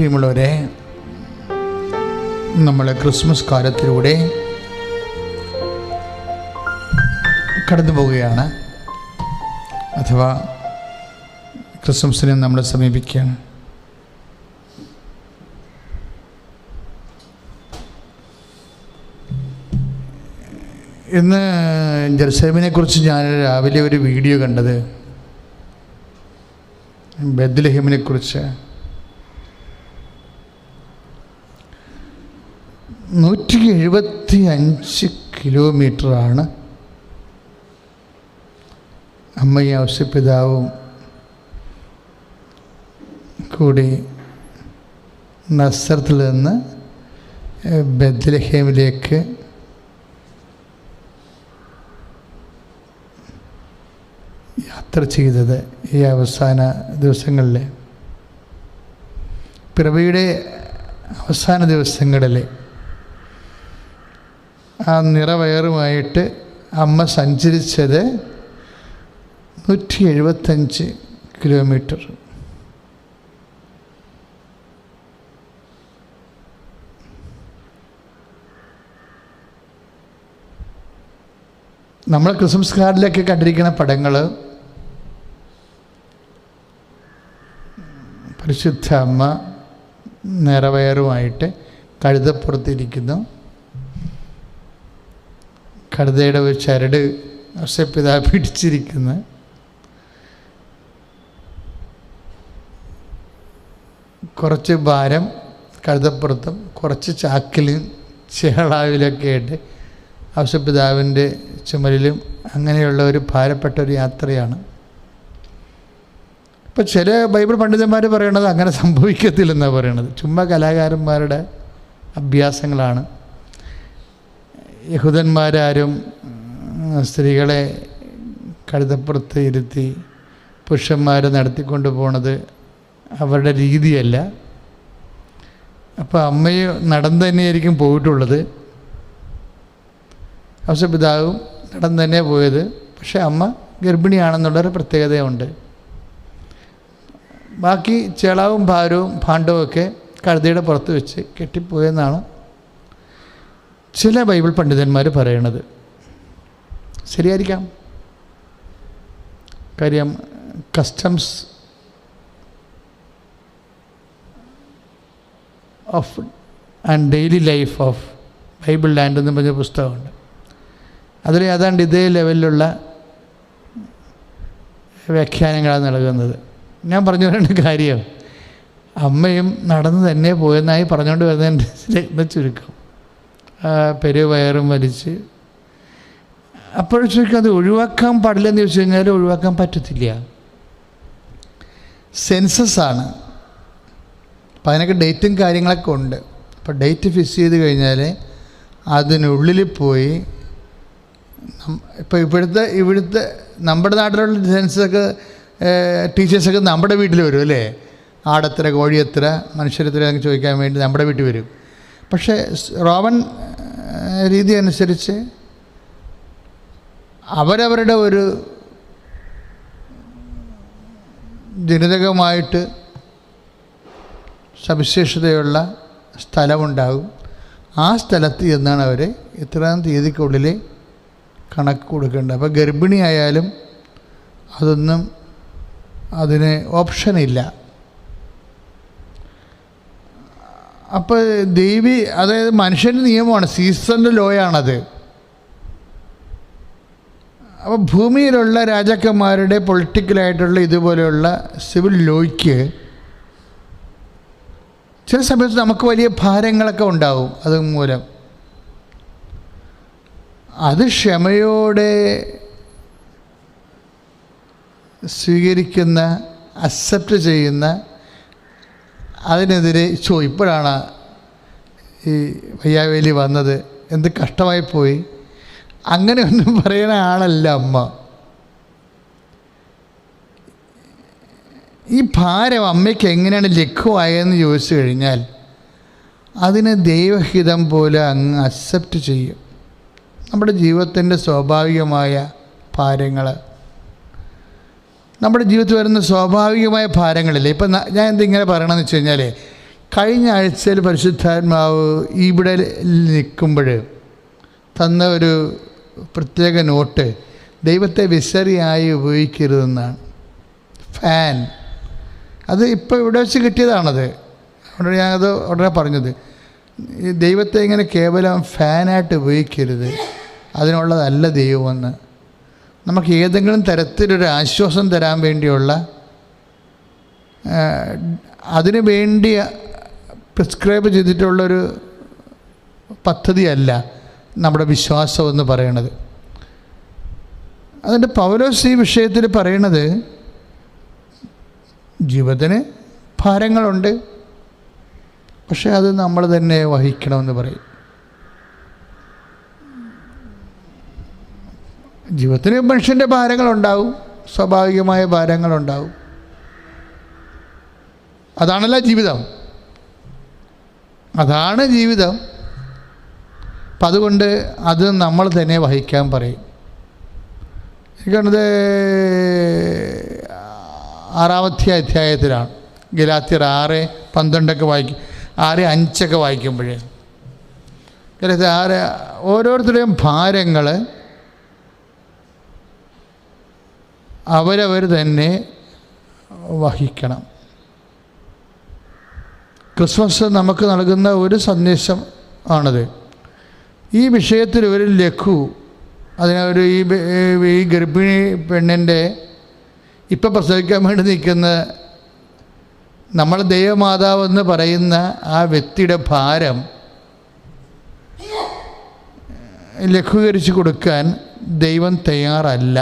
പ്രിയമുള്ളവരെ, നമ്മൾ ക്രിസ്മസ് കാലത്തിലൂടെ കടന്നു പോവുകയാണ്. അഥവാ ക്രിസ്മസിനെ നമ്മൾ സമീപിക്കുകയാണ്. ഇന്ന് ജെറുസലേമിനെ കുറിച്ച് ഞാൻ രാവിലെ ഒരു വീഡിയോ കണ്ടത്, ബെത്ലഹേമിനെ കുറിച്ച്. 175 കിലോമീറ്ററാണ് അമ്മയും ഔസേപ്പിതാവും കൂടി നസറത്തിൽ നിന്ന് ബെത്ലഹേമിലേക്ക് യാത്ര ചെയ്തത്. ഈ അവസാന ദിവസങ്ങളിൽ, പിറവിയുടെ അവസാന ദിവസങ്ങളിൽ ആ നിറവയറുമായിട്ട് അമ്മ സഞ്ചരിച്ചത് 175 കിലോമീറ്റർ. നമ്മൾ ക്രിസ്മസ് കാർഡിലൊക്കെ കണ്ടിരിക്കുന്ന പടങ്ങൾ പരിശുദ്ധ അമ്മ നിറവയറുമായിട്ട് കഴുതപ്പുറത്തിരിക്കുന്നു. കഴുതയുടെ ഒരു ചരട് ഔസേപ്പിതാവ് പിടിച്ചിരിക്കുന്നു. കുറച്ച് ഭാരം കഴുതപ്പുറത്തും കുറച്ച് ചാക്കിലും ചേളാവിലൊക്കെ ആയിട്ട് ഔസേപ്പിതാവിൻ്റെ ചുമലിലും അങ്ങനെയുള്ള ഒരു ഭാരപ്പെട്ട ഒരു യാത്രയാണ്. ഇപ്പം ചില ബൈബിൾ പണ്ഡിതന്മാർ പറയണത് അങ്ങനെ സംഭവിക്കത്തില്ലെന്നാണ് പറയണത്. ചുമ്മാ കലാകാരന്മാരുടെ അഭ്യാസങ്ങളാണ്. യഹൂദന്മാരാരും സ്ത്രീകളെ കഴുതപ്പുറത്ത് ഇരുത്തി പുരുഷന്മാരെ നടത്തിക്കൊണ്ട് പോണത് അവരുടെ രീതിയല്ല. അപ്പോൾ അമ്മയെ നടന്ന് തന്നെയായിരിക്കും പോയിട്ടുള്ളത്. ഔസേപ്പിതാവും നടന്ന് തന്നെ പോയത്. പക്ഷേ അമ്മ ഗർഭിണിയാണെന്നുള്ളൊരു പ്രത്യേകതയുണ്ട്. ബാക്കി ചേളാവും ഭാരവും ഭാണ്ഡവും ഒക്കെ കഴുതയുടെ പുറത്ത് വെച്ച് കെട്ടിപ്പോയെന്നാണ് ചില ബൈബിൾ പണ്ഡിതന്മാർ പറയണത്. ശരിയായിരിക്കാം. കാര്യം customs of and daily life of Bible land എന്ന് പറഞ്ഞ പുസ്തകമുണ്ട്. അതിൽ ഏതാണ്ട് ഇതേ ലെവലിലുള്ള വ്യാഖ്യാനങ്ങളാണ് നൽകുന്നത്. ഞാൻ പറഞ്ഞു വരേണ്ട കാര്യം, അമ്മയും നടന്ന് തന്നെ പോയെന്നായി പറഞ്ഞുകൊണ്ട് വരുന്നതിൻ്റെ ചുരുക്കം. പെരുവയറും വലിച്ച് അപ്പോഴും ചുരുക്കം അത് ഒഴിവാക്കാൻ പാടില്ലെന്ന് ചോദിച്ചു കഴിഞ്ഞാൽ ഒഴിവാക്കാൻ പറ്റത്തില്ല. സെൻസസാണ്. അപ്പം അതിനൊക്കെ ഡേറ്റും കാര്യങ്ങളൊക്കെ ഉണ്ട്. അപ്പോൾ ഡേറ്റ് ഫിക്സ് ചെയ്ത് കഴിഞ്ഞാൽ അതിനുള്ളിൽ പോയി ഇപ്പോൾ ഇവിടുത്തെ നമ്മുടെ നാട്ടിലുള്ള സെൻസൊക്കെ ടീച്ചേഴ്സൊക്കെ നമ്മുടെ വീട്ടിൽ വരും അല്ലേ. ആടെത്ര, കോഴിയെത്ര, മനുഷ്യരെത്ര എന്നൊക്കെ ചോദിക്കാൻ വേണ്ടി നമ്മുടെ വീട്ടിൽ വരും. പക്ഷേ റോമൻ രീതി അനുസരിച്ച് അവരവരുടെ ഒരു ജനിതകമായിട്ട് സവിശേഷതയുള്ള സ്ഥലമുണ്ടാകും. ആ സ്ഥലത്ത് ചെന്നാണ് അവർ ഇത്രാം തീയതിക്കുള്ളിൽ കണക്ക് കൊടുക്കേണ്ടത്. അപ്പോൾ ഗർഭിണിയായാലും അതൊന്നും അതിന് ഓപ്ഷനില്ല. അപ്പോൾ അതായത് മനുഷ്യൻ്റെ നിയമമാണ്, സീസണിൻ്റെ ലോയാണത്. അപ്പോൾ ഭൂമിയിലുള്ള രാജാക്കന്മാരുടെ പൊളിറ്റിക്കലായിട്ടുള്ള ഇതുപോലെയുള്ള സിവിൽ ലോയ്ക്ക് ചില സമയത്ത് നമുക്ക് വലിയ ഭാരങ്ങളൊക്കെ ഉണ്ടാവും. അത് മൂലം അത് ക്ഷമയോടെ സ്വീകരിക്കുന്ന, അക്സെപ്റ്റ് ചെയ്യുന്ന, അതിനെതിരെ ഇപ്പോഴാണ് ഈ വയ്യാവേലി വന്നത്, എന്ത് കഷ്ടമായി പോയി, അങ്ങനെ ഒന്നും പറയുന്ന ആളല്ല അമ്മ. ഈ ഭാരം അമ്മയ്ക്ക് എങ്ങനെയാണ് ലഘുവായതെന്ന് ചോദിച്ചു കഴിഞ്ഞാൽ അതിനെ ദൈവഹിതം പോലെ അങ്ങ് അക്സെപ്റ്റ് ചെയ്യും. നമ്മുടെ ജീവിതത്തിൻ്റെ സ്വാഭാവികമായ ഭാരങ്ങൾ, നമ്മുടെ ജീവിതത്തിൽ വരുന്ന സ്വാഭാവികമായ ഭാരങ്ങളില്ലേ. ഇപ്പം ഞാൻ എന്തിങ്ങനെ പറയണമെന്ന് വെച്ച് കഴിഞ്ഞാൽ, കഴിഞ്ഞ ആഴ്ചയിൽ പരിശുദ്ധാത്മാവ് ഇവിടെ നിൽക്കുമ്പോൾ തന്ന ഒരു പ്രത്യേക നോട്ട് ദൈവത്തെ വിസറിയായി ഉപയോഗിക്കരുതെന്നാണ്. ഫാൻ, അത് ഇപ്പോൾ ഇവിടെ വെച്ച് കിട്ടിയതാണത്. അവിടെ ഞാനത് ഉടനെ പറഞ്ഞത്, ദൈവത്തെ ഇങ്ങനെ കേവലം ഫാനായിട്ട് ഉപയോഗിക്കരുത്, അതിനുള്ളതല്ല ദൈവമെന്ന്. നമുക്ക് ഏതെങ്കിലും തരത്തിലൊരു ആശ്വാസം തരാൻ വേണ്ടിയുള്ള, അതിനു വേണ്ടി പ്രിസ്ക്രൈബ് ചെയ്തിട്ടുള്ളൊരു പദ്ധതിയല്ല നമ്മുടെ വിശ്വാസം എന്ന് പറയണത്. അതിൻ്റെ പൗലോസ് ഈ വിഷയത്തിൽ പറയണത്, ജീവിതത്തിന് ഭാരങ്ങളുണ്ട്, പക്ഷേ അത് നമ്മൾ തന്നെ വഹിക്കണമെന്ന് പറയും. ജീവിതത്തിന് മനുഷ്യൻ്റെ ഭാരങ്ങളുണ്ടാവും, സ്വാഭാവികമായ ഭാരങ്ങളുണ്ടാവും. അതാണല്ലോ ജീവിതം, അതാണ് ജീവിതം. അപ്പം അതുകൊണ്ട് അത് നമ്മൾ തന്നെ വഹിക്കാൻ പറയും. എനിക്കത് 6-ാമത്തെ അധ്യായത്തിലാണ്, ഗലാത്യർ 6:12 വായിക്കും, 6:5 വായിക്കുമ്പോഴേ ഗലാത്യർ 6 ഓരോരുത്തരുടെയും ഭാരങ്ങൾ അവരവർ തന്നെ വഹിക്കണം. ക്രിസ്മസ് നമുക്ക് നൽകുന്ന ഒരു സന്ദേശം ആണത്. ഈ വിഷയത്തിൽ ഒരു ലഘു, അതിനൊരു ഈ ഗർഭിണി പെണ്ണിൻ്റെ ഇപ്പം പ്രസവിക്കാൻ വേണ്ടി നിൽക്കുന്ന നമ്മൾ ദൈവമാതാവെന്ന് പറയുന്ന ആ വ്യക്തിയുടെ ഭാരം ലഘൂകരിച്ച് കൊടുക്കാൻ ദൈവം തയ്യാറല്ല.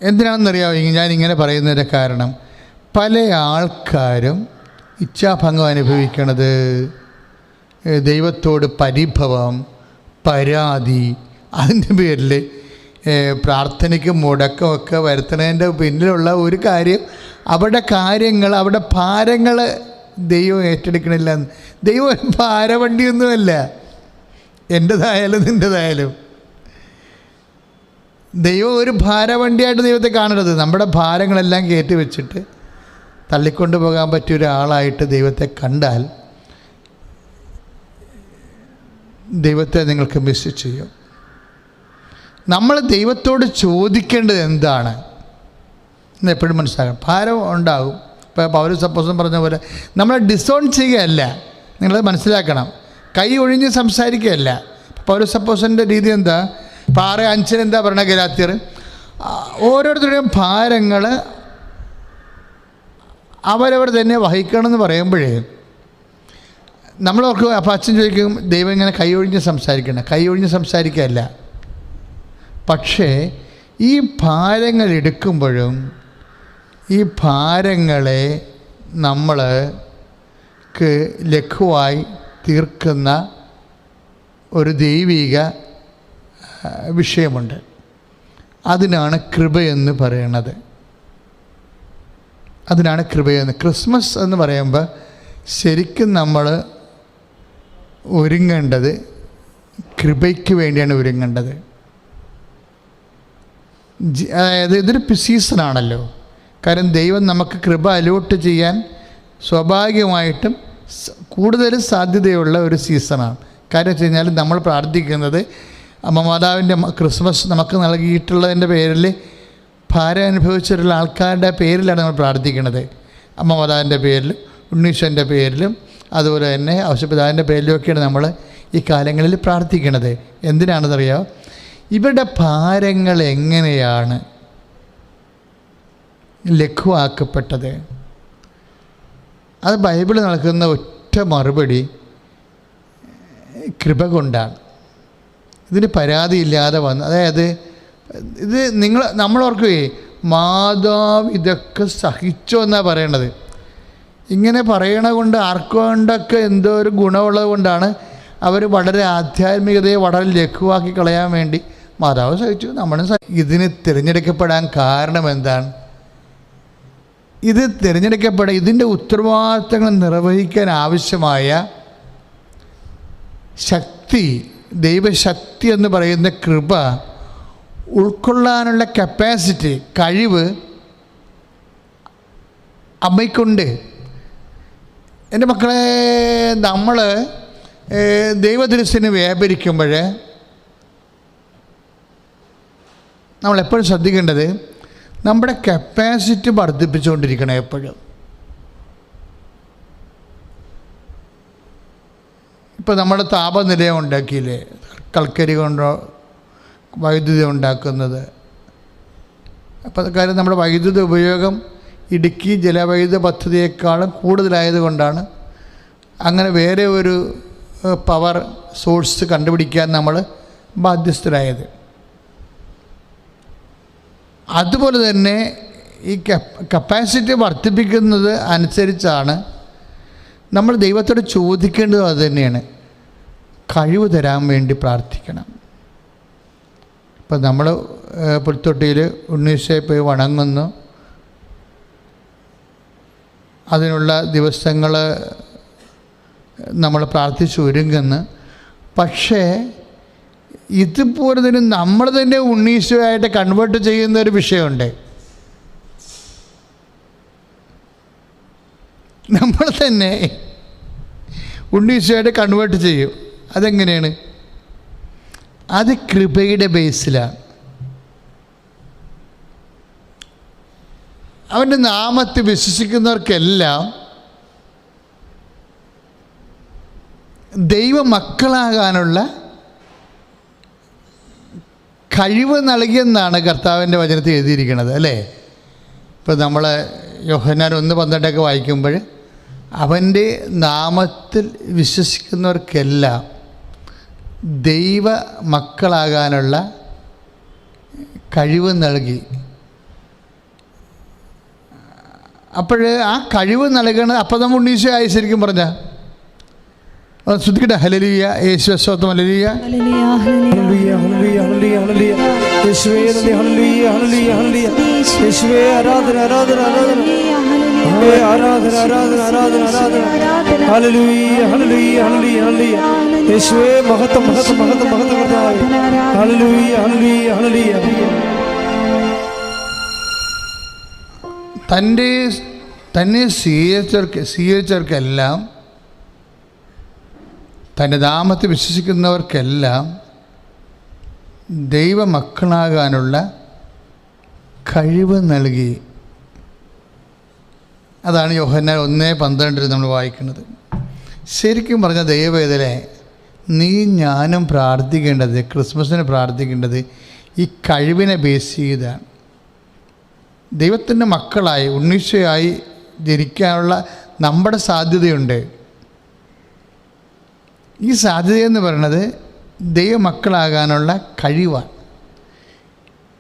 എന്തിനാണെന്നറിയാമോ ഞാനിങ്ങനെ പറയുന്നതിൻ്റെ കാരണം? പല ആൾക്കാരും ഇച്ഛാഭംഗം അനുഭവിക്കണത് ദൈവത്തോട് പരിഭവം, പരാതി, അതിൻ്റെ പേരിൽ പ്രാർത്ഥനയ്ക്ക് മുടക്കമൊക്കെ വരുത്തുന്നതിൻ്റെ പിന്നിലുള്ള ഒരു കാര്യം, അവിടെ കാര്യങ്ങൾ, അവിടെ ഭാരങ്ങൾ ദൈവം ഏറ്റെടുക്കണില്ല. ദൈവം ഭാരവണ്ടിയൊന്നുമല്ല, എൻ്റേതായാലും നിൻ്റേതായാലും. ദൈവം ഒരു ഭാരവണ്ടിയായിട്ട് ദൈവത്തെ കാണരുത്. നമ്മുടെ ഭാരങ്ങളെല്ലാം കയറ്റി വെച്ചിട്ട് തള്ളിക്കൊണ്ടു പോകാൻ പറ്റിയ ഒരാളായിട്ട് ദൈവത്തെ കണ്ടാൽ ദൈവത്തെ നിങ്ങൾക്ക് മിസ് ചെയ്യും. നമ്മൾ ദൈവത്തോട് ചോദിക്കേണ്ടത് എന്താണ് എന്ന് എപ്പോഴും മനസ്സിലാക്കണം. ഭാരം ഉണ്ടാകും. ഇപ്പോൾ പൗലോസ് അപ്പോസ്തലൻ പറഞ്ഞ പോലെ നമ്മളെ ഡിസോൺ ചെയ്യുകയല്ല, നിങ്ങളത് മനസ്സിലാക്കണം. കൈ ഒഴിഞ്ഞ് സംസാരിക്കുകയല്ല. പൗലോസ് അപ്പോസ്തലൻ്റെ രീതി എന്താ? 6:5 എന്താ പറയണ ഗലാത്യർ? ഓരോരുത്തരുടെയും ഭാരങ്ങൾ അവരവർ തന്നെ വഹിക്കണമെന്ന് പറയുമ്പോഴേ നമ്മളൊക്കെ അപ്പോൾ അച്ഛൻ ചോദിക്കും, ദൈവം ഇങ്ങനെ കൈ ഒഴിഞ്ഞ് സംസാരിക്കണം. കൈ ഒഴിഞ്ഞ് സംസാരിക്കുകയല്ല, പക്ഷേ ഈ ഭാരങ്ങൾ എടുക്കുമ്പോഴും ഈ ഭാരങ്ങളെ നമ്മൾക്ക് ലഘുവായി തീർക്കുന്ന ഒരു ദൈവിക വിഷയമുണ്ട്. അതിനാണ് കൃപയെന്ന് പറയണത്. അതിനാണ് കൃപയെന്ന്. ക്രിസ്മസ് എന്ന് പറയുമ്പോൾ ശരിക്കും നമ്മൾ ഒരുങ്ങേണ്ടത് കൃപയ്ക്ക് വേണ്ടിയാണ് ഒരുങ്ങേണ്ടത്. അതായത് ഇതൊരു സീസണാണല്ലോ. കാരണം ദൈവം നമുക്ക് കൃപ അലോട്ട് ചെയ്യാൻ സ്വാഭാവികമായിട്ടും കൂടുതൽ സാധ്യതയുള്ള ഒരു സീസണാണ്. കാര്യം വെച്ച് കഴിഞ്ഞാൽ നമ്മൾ പ്രാർത്ഥിക്കുന്നത് അമ്മ മാതാവിൻ്റെ ക്രിസ്മസ് നമുക്ക് നൽകിയിട്ടുള്ളതിൻ്റെ പേരിൽ ഭാരം അനുഭവിച്ചിട്ടുള്ള ആൾക്കാരുടെ പേരിലാണ് നമ്മൾ പ്രാർത്ഥിക്കുന്നത്. അമ്മ മാതാവിൻ്റെ പേരിലും ഉണ്ണീശ്വരൻ്റെ പേരിലും അതുപോലെ തന്നെ ഔഷപിതാവിൻ്റെ പേരിലുമൊക്കെയാണ് നമ്മൾ ഈ കാലങ്ങളിൽ പ്രാർത്ഥിക്കുന്നത്. എന്തിനാണെന്നറിയാമോ? ഇവരുടെ ഭാരങ്ങൾ എങ്ങനെയാണ് ലഘുവാക്കപ്പെട്ടത്? അത് ബൈബിൾ നൽകുന്ന ഒറ്റ മറുപടി കൃപ കൊണ്ടാണ്. ഇതിന് പരാതിയില്ലാതെ വന്ന്, അതായത് ഇത് നമ്മളോർക്കുകയെ മാതാവ് ഇതൊക്കെ സഹിച്ചോ എന്നാണ് പറയണത്. ഇങ്ങനെ പറയണ കൊണ്ട് ആർക്കൊണ്ടൊക്കെ എന്തോ ഒരു ഗുണമുള്ളത് കൊണ്ടാണ് അവർ വളരെ ആധ്യാത്മികതയെ വളരെ ലഘുവാക്കി കളയാൻ വേണ്ടി മാതാവ് സഹിച്ചു, നമ്മളും ഇതിന് തിരഞ്ഞെടുക്കപ്പെടാൻ കാരണം എന്താണ്? ഇത് തിരഞ്ഞെടുക്കപ്പെടാൻ, ഇതിൻ്റെ ഉത്തരവാദിത്തങ്ങൾ നിർവഹിക്കാൻ ആവശ്യമായ ശക്തി, ദൈവശക്തി എന്ന് പറയുന്ന കൃപ ഉൾക്കൊള്ളാനുള്ള കപ്പാസിറ്റി, കഴിവ് അമ്മയ്ക്കുണ്ട്. എൻ്റെ മക്കളെ, നമ്മൾ ദൈവദൃശ്യത്തിന് വ്യാപരിക്കുമ്പോൾ നമ്മളെപ്പോഴും ശ്രദ്ധിക്കേണ്ടത് നമ്മുടെ കപ്പാസിറ്റി വർദ്ധിപ്പിച്ചുകൊണ്ടിരിക്കണം എപ്പോഴും. ഇപ്പോൾ നമ്മൾ താപനിലയം ഉണ്ടാക്കിയില്ലേ, കൽക്കരി കൊണ്ടോ വൈദ്യുതി ഉണ്ടാക്കുന്നത്. അപ്പോൾ കാര്യം നമ്മുടെ വൈദ്യുതി ഉപയോഗം ഇടുക്കി ജലവൈദ്യുത പദ്ധതിയേക്കാളും കൂടുതലായതുകൊണ്ടാണ് അങ്ങനെ വേറെ ഒരു പവർ സോഴ്സ് കണ്ടുപിടിക്കാൻ നമ്മൾ ബാധ്യസ്ഥരായത്. അതുപോലെ തന്നെ ഈ കപ്പാസിറ്റി വർദ്ധിപ്പിക്കുന്നത് അനുസരിച്ചാണ് നമ്മൾ ദൈവത്തോട് ചോദിക്കേണ്ടതും അതുതന്നെയാണ്. കഴിവ് തരാൻ വേണ്ടി പ്രാർത്ഥിക്കണം. ഇപ്പം നമ്മൾ പുൽത്തൊട്ടിയിൽ ഉണ്ണീശോയെ പോയി വണങ്ങുന്നു, അതിനുള്ള ദിവസങ്ങൾ നമ്മൾ പ്രാർത്ഥിച്ച് ഒരുങ്ങുന്നു. പക്ഷേ ഇതുപോലെ തന്നെ നമ്മൾ തന്നെ ഉണ്ണീശോയായിട്ട് കൺവേർട്ട് ചെയ്യുന്ന ഒരു വിഷയമുണ്ട്. നമ്മൾ തന്നെ ഉണ്ണീശോയായിട്ട് കൺവേർട്ട് ചെയ്യും. അതെങ്ങനെയാണ്? അത് കൃപയുടെ ബേസിലാണ്. അവൻ്റെ നാമത്തിൽ വിശ്വസിക്കുന്നവർക്കെല്ലാം ദൈവമക്കളാകാനുള്ള കഴിവ് നൽകിയെന്നാണ് കർത്താവിൻ്റെ വചനത്തിൽ എഴുതിയിരിക്കുന്നത്, അല്ലേ? ഇപ്പോൾ നമ്മൾ യോഹന്നാൻ 1:12 വായിക്കുമ്പോൾ അവൻ്റെ നാമത്തിൽ വിശ്വസിക്കുന്നവർക്കെല്ലാം ദൈവ മക്കളാകാനുള്ള കഴിവ് നൽകി. അപ്പോൾ ആ കഴിവ് നൽകണത് അപ്പോൾ നമ്മൾ ഉണ്ണീശോ ആയി ശരിക്കും പറഞ്ഞാൽ ശ്രദ്ധിക്കട്ടെ. ഹല്ലേലൂയ, യേശുവേ സ്തോത്രം, hallelujah, hallelujah, hallelujah, hallelujah, hallelujah, യേശുവേ നന്ദി, ഹല്ലേലൂയ, ഹല്ലേലൂയ, ഹല്ലേലൂയ, യേശുവേ ആരാധന, ആരാധന, ആരാധന, ഹല്ലേലൂയ, ആരാധന, ആരാധന, ആരാധന, ആരാധന, ഹല്ലേലൂയ, ഹല്ലേലൂയ, ഹല്ലേലൂയ, ഹല്ലേലൂയ, യേശുവേ മഹത്വം, മഹത്വം, മഹത്വം, മഹത്വം കർത്താവേ, ഹല്ലേലൂയ, ഹല്ലേലൂയ, ഹല്ലേലൂയ. തന്നെ സ്വീകരിച്ചവർക്കെല്ലാം, തൻ്റെ നാമത്തിൽ വിശ്വസിക്കുന്നവർക്കെല്ലാം ദൈവമക്കളാകാനുള്ള കഴിവ് നൽകി. അതാണ് യോഹന്നാൻ 1:12 നമ്മൾ വായിക്കുന്നത്. ശരിക്കും പറഞ്ഞ ദൈവവേദനെ നീ ഞാനും പ്രാർത്ഥിക്കേണ്ടത്, ക്രിസ്മസിന് പ്രാർത്ഥിക്കേണ്ടത് ഈ കഴിവിനെ ബേസ് ചെയ്താണ്. ദൈവത്തിൻ്റെ മക്കളായി ഉണ്ണീശോയായി ജനിക്കാനുള്ള നമ്മുടെ സാധ്യതയുണ്ട്. ഈ സാധ്യതയെന്ന് പറയുന്നത് ദൈവമക്കളാകാനുള്ള കഴിവാണ്.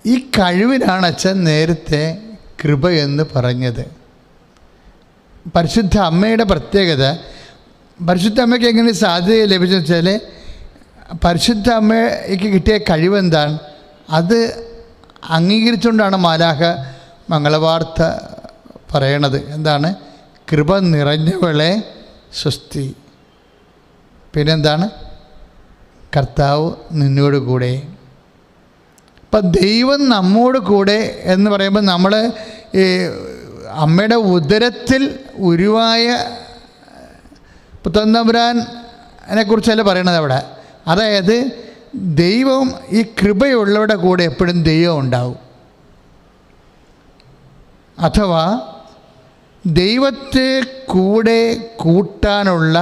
ഈ കഴിവിനാണ് അച്ഛൻ നേരത്തെ കൃപ എന്ന് പറഞ്ഞത്. പരിശുദ്ധ അമ്മയുടെ പ്രത്യേകത, പരിശുദ്ധ അമ്മയ്ക്ക് എങ്ങനെ സാധ്യത ലഭിച്ചെന്ന് വെച്ചാൽ, പരിശുദ്ധ അമ്മയ്ക്ക് കിട്ടിയ കഴിവെന്താണ്? അത് അംഗീകരിച്ചുകൊണ്ടാണ് മാലാഖ മംഗളവാർത്ത പറയണത്. എന്താണ്? കൃപ നിറഞ്ഞവളെ സ്വസ്തി. പിന്നെന്താണ്? കർത്താവ് നിന്നോട് കൂടെ. അപ്പം ദൈവം നമ്മോട് കൂടെ എന്ന് പറയുമ്പോൾ നമ്മൾ ഈ അമ്മയുടെ ഉദരത്തിൽ ഉരുവായ പുത്രന്തമ്പുരാനെ കുറിച്ചല്ല പറയണത് അവിടെ. അതായത് ദൈവം, ഈ കൃപയുള്ളവരുടെ കൂടെ എപ്പോഴും ദൈവം ഉണ്ടാവും. അഥവാ ദൈവത്തെ കൂടെ കൂട്ടാനുള്ള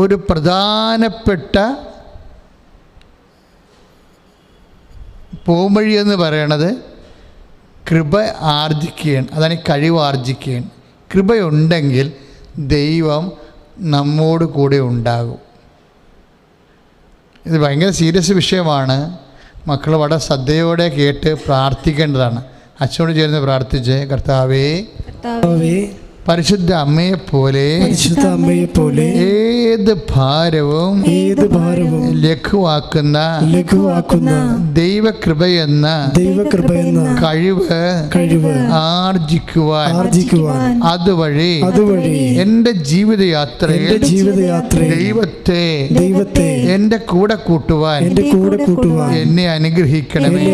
ഒരു പ്രധാനപ്പെട്ട പോംവഴി എന്ന് പറയണത് കൃപ ആർജിക്കുകയാണ്. അതാണ് ഈ കഴിവ് ആർജിക്കുകയാണ്. കൃപയുണ്ടെങ്കിൽ ദൈവം നമ്മോട് കൂടെ ഉണ്ടാകും. ഇത് ഭയങ്കര സീരിയസ് വിഷയമാണ്. മക്കൾ വളരെ ശ്രദ്ധയോടെ കേട്ട് പ്രാർത്ഥിക്കേണ്ടതാണ്. അച്ഛനോട് ചേർന്ന് പ്രാർത്ഥിച്ച്, കർത്താവേ പരിശുദ്ധ അമ്മയെപ്പോലെ ഏത് ഭാരവും ലഘുവാക്കുന്ന ദൈവകൃപയെന്ന കഴിവ് ആർജിക്കുവാൻ അതുവഴി എൻ്റെ ജീവിതയാത്രയിൽ ദൈവത്തെ എൻ്റെ കൂടെ കൂട്ടുവാൻ എന്നെ അനുഗ്രഹിക്കണമേ.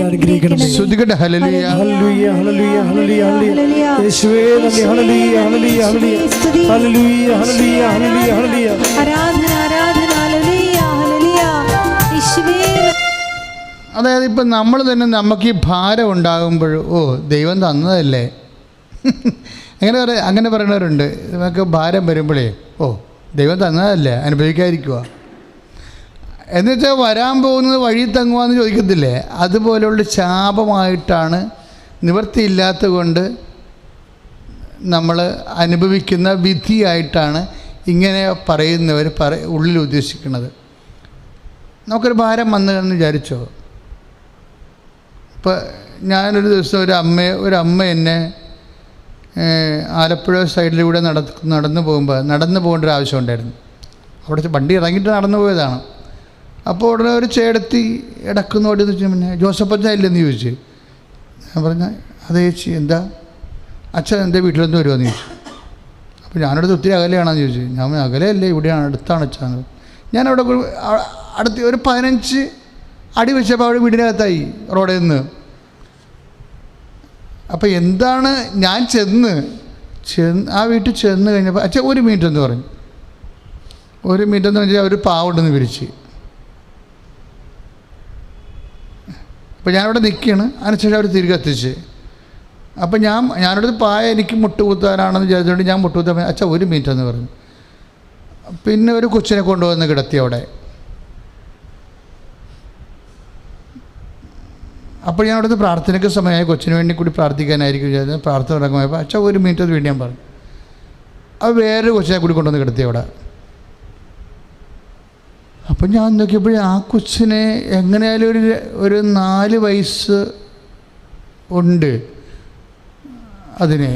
സ്തുതിക്കട്ടെ. Hallelujah, hallelujah, hallelujah, hallelujah. യേശുവേ നന്ദി. Hallelujah, hallelujah, hallelujah, hallelujah, hallelujah, hallelujah, hallelujah. ആരാധന, ആരാധന. Hallelujah, hallelujah. യേശുവേ. അതായത് ഇപ്പം നമ്മൾ തന്നെ നമുക്ക് ഈ ഭാരം ഉണ്ടാകുമ്പോൾ ദൈവം തന്നതല്ലേ അങ്ങനെ പറയുന്നവരുണ്ട്. നമുക്ക് ഭാരം വരുമ്പോഴേ ദൈവം തന്നതല്ലേ, അനുഭവിക്കാതിരിക്കുക. എന്നുവെച്ചാൽ വരാൻ പോകുന്നത് വഴി തങ്ങുവാന്ന് ചോദിക്കത്തില്ലേ, അതുപോലെയുള്ള ശാപമായിട്ടാണ്, നിവൃത്തിയില്ലാത്ത കൊണ്ട് നമ്മൾ അനുഭവിക്കുന്ന വിധിയായിട്ടാണ് ഇങ്ങനെ പറയുന്നവർ ഉള്ളിൽ ഉദ്ദേശിക്കുന്നത്. നമുക്കൊരു ഭാരം വന്നു വിചാരിച്ചോ. ഇപ്പോൾ ഞാനൊരു ദിവസം ഒരു അമ്മ എന്നെ ആലപ്പുഴ സൈഡിലൂടെ നടന്നു പോകേണ്ട ഒരു ആവശ്യം ഉണ്ടായിരുന്നു. അവിടെ വണ്ടി ഇറങ്ങിയിട്ട് നടന്നു പോയതാണ്. അപ്പോൾ ഉടനെ ഒരു ചേടത്തി ഇടക്കുന്നോട് ചോദിച്ചു, പിന്നെ ജോസഫച്ചാ ഇല്ലെന്ന് ചോദിച്ചു. ഞാൻ പറഞ്ഞ അതേ ചേച്ചി, എന്താ അച്ഛൻ എൻ്റെ വീട്ടിലൊന്നും വരുമോ എന്ന് ചോദിച്ചു. അപ്പോൾ ഞാനവിടെ ഒത്തിരി അകലെയാണെന്ന് ചോദിച്ചു. ഞാൻ അകലെയല്ലേ, ഇവിടെയാണ്, അടുത്താണ് അച്ഛാന്ന്. ഞാനവിടെ അടുത്ത് ഒരു 15 അടി വെച്ചപ്പോൾ അവിടെ വീടിനകത്തായി റോഡിൽ നിന്ന്. അപ്പോൾ എന്താണ്, ഞാൻ ആ വീട്ടിൽ ചെന്ന് കഴിഞ്ഞപ്പോൾ അച്ഛൻ 1 മിനിറ്റ് എന്ന് പറഞ്ഞു. 1 മിനിറ്റ് എന്ന് വെച്ചാൽ അവർ പാവുണ്ടെന്ന് വിരിച്ച്. അപ്പോൾ ഞാനവിടെ നിൽക്കുകയാണ്. അതിനുശേഷം അവർ തിരികെ എത്തിച്ച്. അപ്പോൾ ഞാനവിടെ പായ എനിക്ക് മുട്ടുകുത്താനാണെന്ന് വിചാരിച്ചുകൊണ്ട് ഞാൻ മുട്ടുകുത്താൻ അച്ഛാ 1 മിനിറ്റ് എന്ന് പറഞ്ഞു. പിന്നെ ഒരു കൊച്ചിനെ കൊണ്ടുവന്ന് കിടത്തി അവിടെ. അപ്പോൾ ഞാൻ അവിടുത്തെ പ്രാർത്ഥനയ്ക്ക് സമയമായി, കൊച്ചിന് വേണ്ടി കൂടി പ്രാർത്ഥിക്കാനായിരിക്കും വിചാരിച്ചത്. പ്രാർത്ഥന തുടങ്ങുമ്പോൾ അച്ഛാ 1 മിനിറ്റ് അത് വേണ്ടി ഞാൻ പറഞ്ഞു. അത് വേറൊരു കൊച്ചിനെ കൂടി കൊണ്ടുവന്ന് കിടത്തി അവിടെ. അപ്പം ഞാൻ നോക്കിയപ്പോഴേ ആ കൊച്ചിനെ എങ്ങനെയായാലും ഒരു 4 വയസ്സ് ഉണ്ട് അതിന്.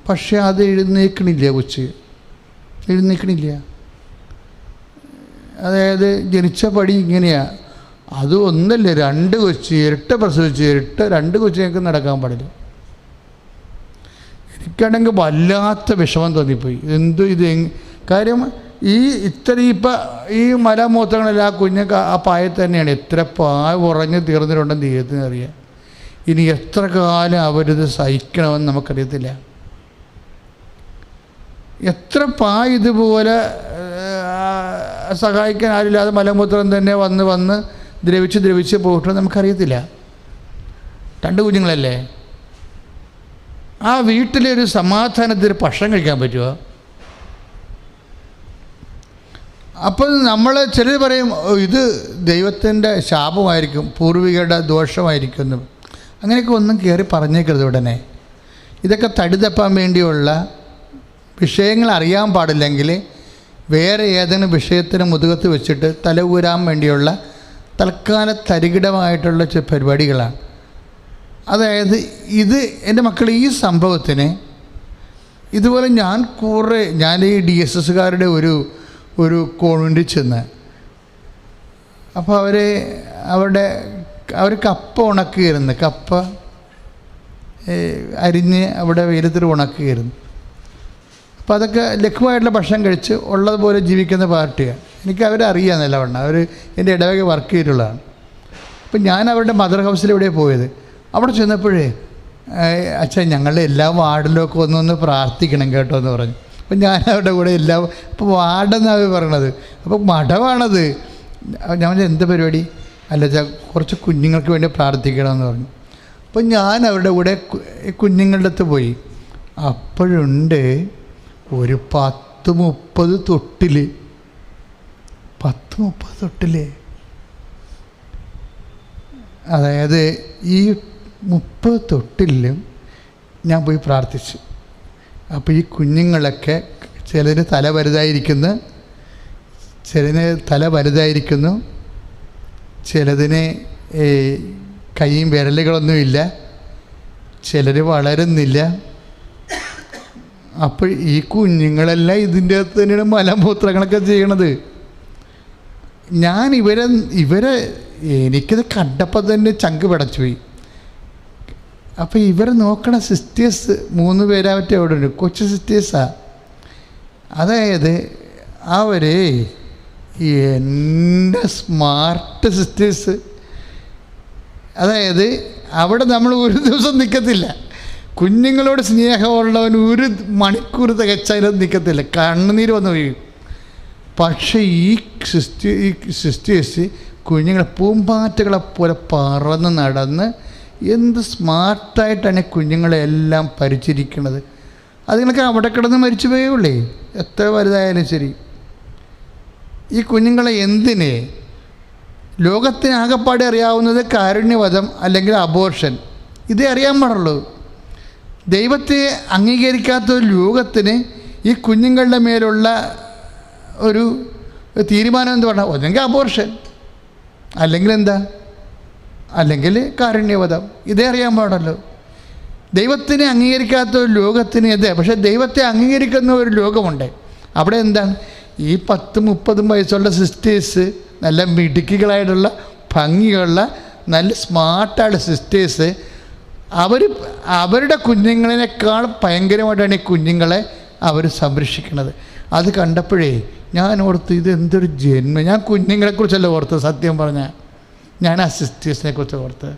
പക്ഷേ അത് എഴുന്നേൽക്കണില്ല, കൊച്ച് എഴുന്നേൽക്കണില്ല. അതായത് ജനിച്ച പടി ഇങ്ങനെയാണ്. അത് ഒന്നല്ല, 2 കൊച്ച് ഇരട്ട പ്രസവിച്ച് 2 കൊച്ചിനൊക്കെ നടക്കാൻ പാടില്ല. എനിക്കാണെങ്കിൽ വല്ലാത്ത വിഷമം തോന്നിപ്പോയി. കാര്യം ഇപ്പം ഈ മലമൂത്രങ്ങളെല്ലാം ആ കുഞ്ഞൊക്കെ ആ പായത്ത് തന്നെയാണ്. എത്ര പായ ഉറഞ്ഞ് തീർന്നിട്ടുണ്ടെന്ന് ദൈവത്തിന് അറിയാം. ഇനി എത്ര കാലം അവരിത് സഹിക്കണമെന്ന് നമുക്കറിയത്തില്ല. എത്ര പായ ഇതുപോലെ സഹായിക്കാൻ ആരില്ലാതെ മലമൂത്രം തന്നെ വന്ന് ദ്രവിച്ച് പോയിട്ട് നമുക്കറിയത്തില്ല. 2 കുഞ്ഞുങ്ങളല്ലേ. ആ വീട്ടിലൊരു സമാധാനത്തിൽ ഭക്ഷണം കഴിക്കാൻ പറ്റുമോ? അപ്പോൾ നമ്മൾ ചിലർ പറയും ഇത് ദൈവത്തിൻ്റെ ശാപമായിരിക്കും, പൂർവികരുടെ ദോഷമായിരിക്കും എന്ന്. അങ്ങനെയൊക്കെ ഒന്നും കയറി പറഞ്ഞേക്കരുത് ഉടനെ. ഇതൊക്കെ തടിതപ്പാൻ വേണ്ടിയുള്ള വിഷയങ്ങൾ അറിയാൻ പാടില്ലെങ്കിൽ വേറെ ഏതെങ്കിലും വിഷയത്തിന് മുതുകത്ത് വെച്ചിട്ട് തല ഊരാൻ വേണ്ടിയുള്ള തൽക്കാല തരികിടമായിട്ടുള്ള ചില പരിപാടികളാണ്. അതായത് ഇത് എൻ്റെ മക്കൾ ഈ സംഭവത്തിന് ഇതുപോലെ ഞാൻ ഈ DSSകാരുടെ ഒരു കോൺവെൻറ്റിൽ ചെന്ന്, അപ്പോൾ അവർ കപ്പ ഉണക്കുകയായിരുന്നു. കപ്പ അരിഞ്ഞ് അവിടെ വെയിലത്തിൽ ഉണക്കുകയായിരുന്നു. അപ്പോൾ അതൊക്കെ ലഘുവായിട്ടുള്ള ഭക്ഷണം കഴിച്ച് ഉള്ളതുപോലെ ജീവിക്കുന്ന പാർട്ടിയാണ്. എനിക്ക് അവരെ അറിയാം നല്ലവണ്ണം. അവർ എൻ്റെ ഇടവക വർക്ക് ചെയ്തിട്ടുള്ളതാണ്. അപ്പം ഞാൻ അവരുടെ മദർ ഹൗസിലെവിടെ പോയത്. അവിടെ ചെന്നപ്പോഴേ അച്ഛൻ ഞങ്ങളുടെ എല്ലാ വാർഡിലൊക്കെ ഒന്ന് പ്രാർത്ഥിക്കണം കേട്ടോ എന്ന് പറഞ്ഞു. അപ്പം ഞാൻ അവരുടെ കൂടെ അപ്പോൾ വാർഡെന്നാണ് പറയണത്. അപ്പോൾ മഠമാണത്. ഞാൻ എന്ത് പരിപാടി അല്ല കുറച്ച് കുഞ്ഞുങ്ങൾക്ക് വേണ്ടി പ്രാർത്ഥിക്കണമെന്ന് പറഞ്ഞു. അപ്പോൾ ഞാൻ അവരുടെ കൂടെ കുഞ്ഞുങ്ങളുടെ അടുത്ത് പോയി. അപ്പോഴുണ്ട് ഒരു 10-30 തൊട്ടിൽ. 10-30 തൊട്ടിൽ. അതായത് ഈ 30 തൊട്ടിലും ഞാൻ പോയി പ്രാർത്ഥിച്ചു. അപ്പോൾ ഈ കുഞ്ഞുങ്ങളൊക്കെ ചിലന് തല വലുതായിരിക്കുന്നു, ചിലതിന് കൈയും വിരലുകളൊന്നുമില്ല, ചിലർ വളരുന്നില്ല. അപ്പോൾ ഈ കുഞ്ഞുങ്ങളെല്ലാം ഇതിൻ്റെ അകത്ത് തന്നെയാണ് മലമൂത്രങ്ങളൊക്കെ ചെയ്യണത്. ഞാൻ ഇവരെ എനിക്കത് കണ്ടപ്പോൾ തന്നെ ചങ്ക് പിടച്ചുപോയി. അപ്പോൾ ഇവരെ നോക്കണ സിസ്റ്റേഴ്സ് 3 പേരാവട്ടെ അവിടെ ഉണ്ട്, കൊച്ചു സിസ്റ്റേഴ്സാണ്. അതായത് അവർ എൻ്റെ സ്മാർട്ട് സിസ്റ്റേഴ്സ്. അതായത് അവിടെ നമ്മൾ ഒരു ദിവസം നിൽക്കത്തില്ല. കുഞ്ഞുങ്ങളോട് സ്നേഹമുള്ളവൻ 1 മണിക്കൂർ തികച്ചതിനകത്ത് നിൽക്കത്തില്ല, കണ്ണുനീര് വന്ന് വീഴും. പക്ഷേ ഈ സിസ്റ്റേഴ്സ് കുഞ്ഞുങ്ങളെ പൂമ്പാറ്റകളെ പോലെ പറന്ന് നടന്ന് എന്ത് സ്മാർട്ടായിട്ടാണ് കുഞ്ഞുങ്ങളെ എല്ലാം പരിചരിക്കുന്നത്. അതുങ്ങളൊക്കെ അവിടെ കിടന്ന് മരിച്ചു പോയുള്ളേ, എത്ര വലുതായാലും ശരി. ഈ കുഞ്ഞുങ്ങളെ എന്തിന്? ലോകത്തിന് ആകെപ്പാടെ അറിയാവുന്നത് കാരുണ്യവധം അല്ലെങ്കിൽ അബോർഷൻ, ഇതേ അറിയാൻ പാടുള്ളൂ. ദൈവത്തെ അംഗീകരിക്കാത്ത ഒരു ലോകത്തിന് ഈ കുഞ്ഞുങ്ങളുടെ മേലുള്ള ഒരു തീരുമാനം എന്ത് പറഞ്ഞാൽ ഒന്നെങ്കിൽ അബോർഷൻ, അല്ലെങ്കിൽ എന്താ, അല്ലെങ്കിൽ കാരുണ്യവധം, ഇതേ അറിയാൻ പാടല്ലോ. ദൈവത്തിനെ അംഗീകരിക്കാത്ത ഒരു ലോകത്തിന് ഇതേ. പക്ഷേ ദൈവത്തെ അംഗീകരിക്കുന്ന ഒരു ലോകമുണ്ട്. അവിടെ എന്താണ്, ഈ 10-30 വയസ്സുള്ള സിസ്റ്റേഴ്സ്, നല്ല മിടുക്കികളായിട്ടുള്ള ഭംഗിയുള്ള നല്ല സ്മാർട്ടായുള്ള സിസ്റ്റേഴ്സ്, അവരുടെ കുഞ്ഞുങ്ങളെക്കാൾ ഭയങ്കരമായിട്ടാണ് ഈ കുഞ്ഞുങ്ങളെ അവർ സംരക്ഷിക്കുന്നത്. അത് കണ്ടപ്പോഴേ ഞാൻ ഓർത്ത്, ഇത് എന്തൊരു ജന്മം. ഞാൻ കുഞ്ഞുങ്ങളെക്കുറിച്ചല്ല ഓർത്ത്, സത്യം പറഞ്ഞാൽ ഞാൻ ആ സിസ്റ്റേഴ്സിനെ കുറിച്ച് ഓർത്ത്.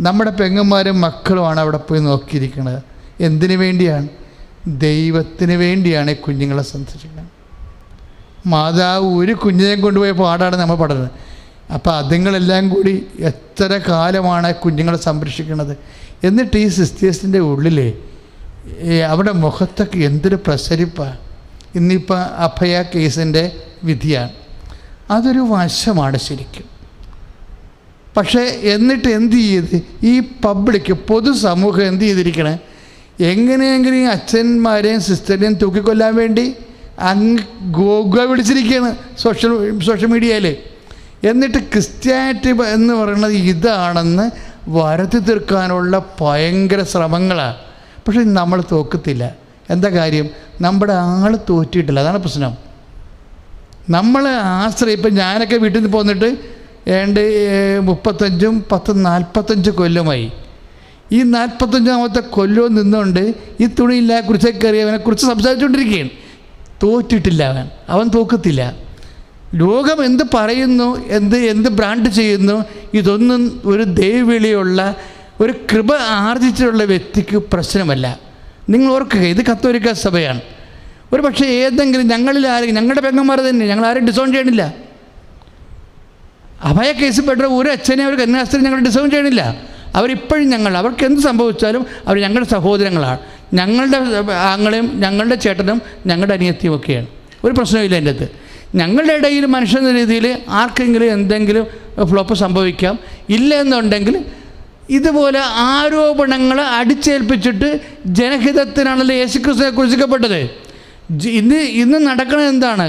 നമ്മുടെ പെങ്ങന്മാരും മക്കളുമാണ് അവിടെ പോയി നോക്കിയിരിക്കുന്നത്. എന്തിനു വേണ്ടിയാണ്? ദൈവത്തിന് വേണ്ടിയാണ് ഈ കുഞ്ഞുങ്ങളെ സംരക്ഷിക്കുന്നത്. മാതാവ് ഒരു കുഞ്ഞിനെ കൊണ്ടുപോയ പാടാണ് നമ്മൾ പഠനം. അപ്പോൾ അതുങ്ങളെല്ലാം കൂടി എത്ര കാലമാണ് കുഞ്ഞുങ്ങളെ സംരക്ഷിക്കുന്നത്. എന്നിട്ട് ഈ സിസ്റ്റേഴ്സിൻ്റെ ഉള്ളിൽ അവിടെ മുഖത്തൊക്കെ എന്തൊരു പ്രസരിപ്പാണ്. ഇന്നിപ്പോൾ അഭയ കേസിൻ്റെ വിധിയാണ്, അതൊരു വശമാണ് ശരിക്കും. പക്ഷേ എന്നിട്ട് എന്ത് ചെയ്ത് ഈ പബ്ലിക് പൊതുസമൂഹം എന്ത് ചെയ്തിരിക്കണേ, എങ്ങനെയെങ്കിലും ഈ അച്ഛന്മാരെയും സിസ്റ്ററിനെയും തൂക്കിക്കൊല്ലാൻ വേണ്ടി അങ്ങ് ഗോഗ പിടിച്ചിരിക്കുകയാണ് സോഷ്യൽ മീഡിയയിൽ. എന്നിട്ട് ക്രിസ്ത്യാനിറ്റി എന്ന് പറയുന്നത് ഇതാണെന്ന് വരുത്തി തീർക്കാനുള്ള ഭയങ്കര ശ്രമങ്ങളാണ്. പക്ഷേ നമ്മൾ തോക്കത്തില്ല. എന്താ കാര്യം? നമ്മുടെ ആൾ തോറ്റിട്ടില്ല, അതാണ് പ്രശ്നം. നമ്മൾ ഇപ്പം ഞാനൊക്കെ വീട്ടിൽ നിന്ന് പോന്നിട്ട് 45 കൊല്ലമായി. ഈ 45ാമത്തെ കൊല്ലവും നിന്നുകൊണ്ട് ഈ തുണിയില്ല കുറിച്ചൊക്കെ അറിയാം, കുറിച്ച് സംസാരിച്ചുകൊണ്ടിരിക്കുകയാണ്. തോറ്റിട്ടില്ല അവൻ തോക്കത്തില്ല. ലോകം എന്ത് പറയുന്നു, എന്ത് ബ്രാൻഡ് ചെയ്യുന്നു, ഇതൊന്നും ഒരു ദൈവവിളിയുള്ള ഒരു കൃപ ആർജിച്ചിട്ടുള്ള വ്യക്തിക്ക് പ്രശ്നമല്ല. നിങ്ങൾ ഓർക്കുക, ഇത് കത്തോലിക്ക സഭയാണ്. ഒരു പക്ഷേ ഏതെങ്കിലും ഞങ്ങളിൽ ആരെങ്കിലും, ഞങ്ങളുടെ പെങ്ങന്മാർ തന്നെ, ഞങ്ങൾ ആരും ഡിസോൺ ചെയ്യണില്ല. അഭയ കേസ് പെട്ട ഒരു അച്ഛനെ ഒരു കന്യാസ്ത്രീ ഞങ്ങൾ ഡിസോൺ ചെയ്യണില്ല. അവരിപ്പോഴും അവർക്ക് എന്ത് സംഭവിച്ചാലും അവർ ഞങ്ങളുടെ സഹോദരങ്ങളാണ്. ഞങ്ങളുടെ ആങ്ങളെയും ഞങ്ങളുടെ ചേട്ടനും ഞങ്ങളുടെ അനിയത്തിയും ഒക്കെയാണ്. ഒരു പ്രശ്നമില്ല എൻ്റെ അടുത്ത്. ഞങ്ങളുടെ ഇടയിൽ മനുഷ്യൻ്റെ രീതിയിൽ ആർക്കെങ്കിലും എന്തെങ്കിലും ഫ്ലോപ്പ് സംഭവിക്കാം. ഇല്ല എന്നുണ്ടെങ്കിൽ ഇതുപോലെ ആരോപണങ്ങൾ അടിച്ചേൽപ്പിച്ചിട്ട് ജനഹിതത്തിനാണല്ലോ യേശുക്രിസ്തുവിനെ കുറിച്ചിക്കപ്പെട്ടത്. ഇന്ന് നടക്കുന്നത് എന്താണ്?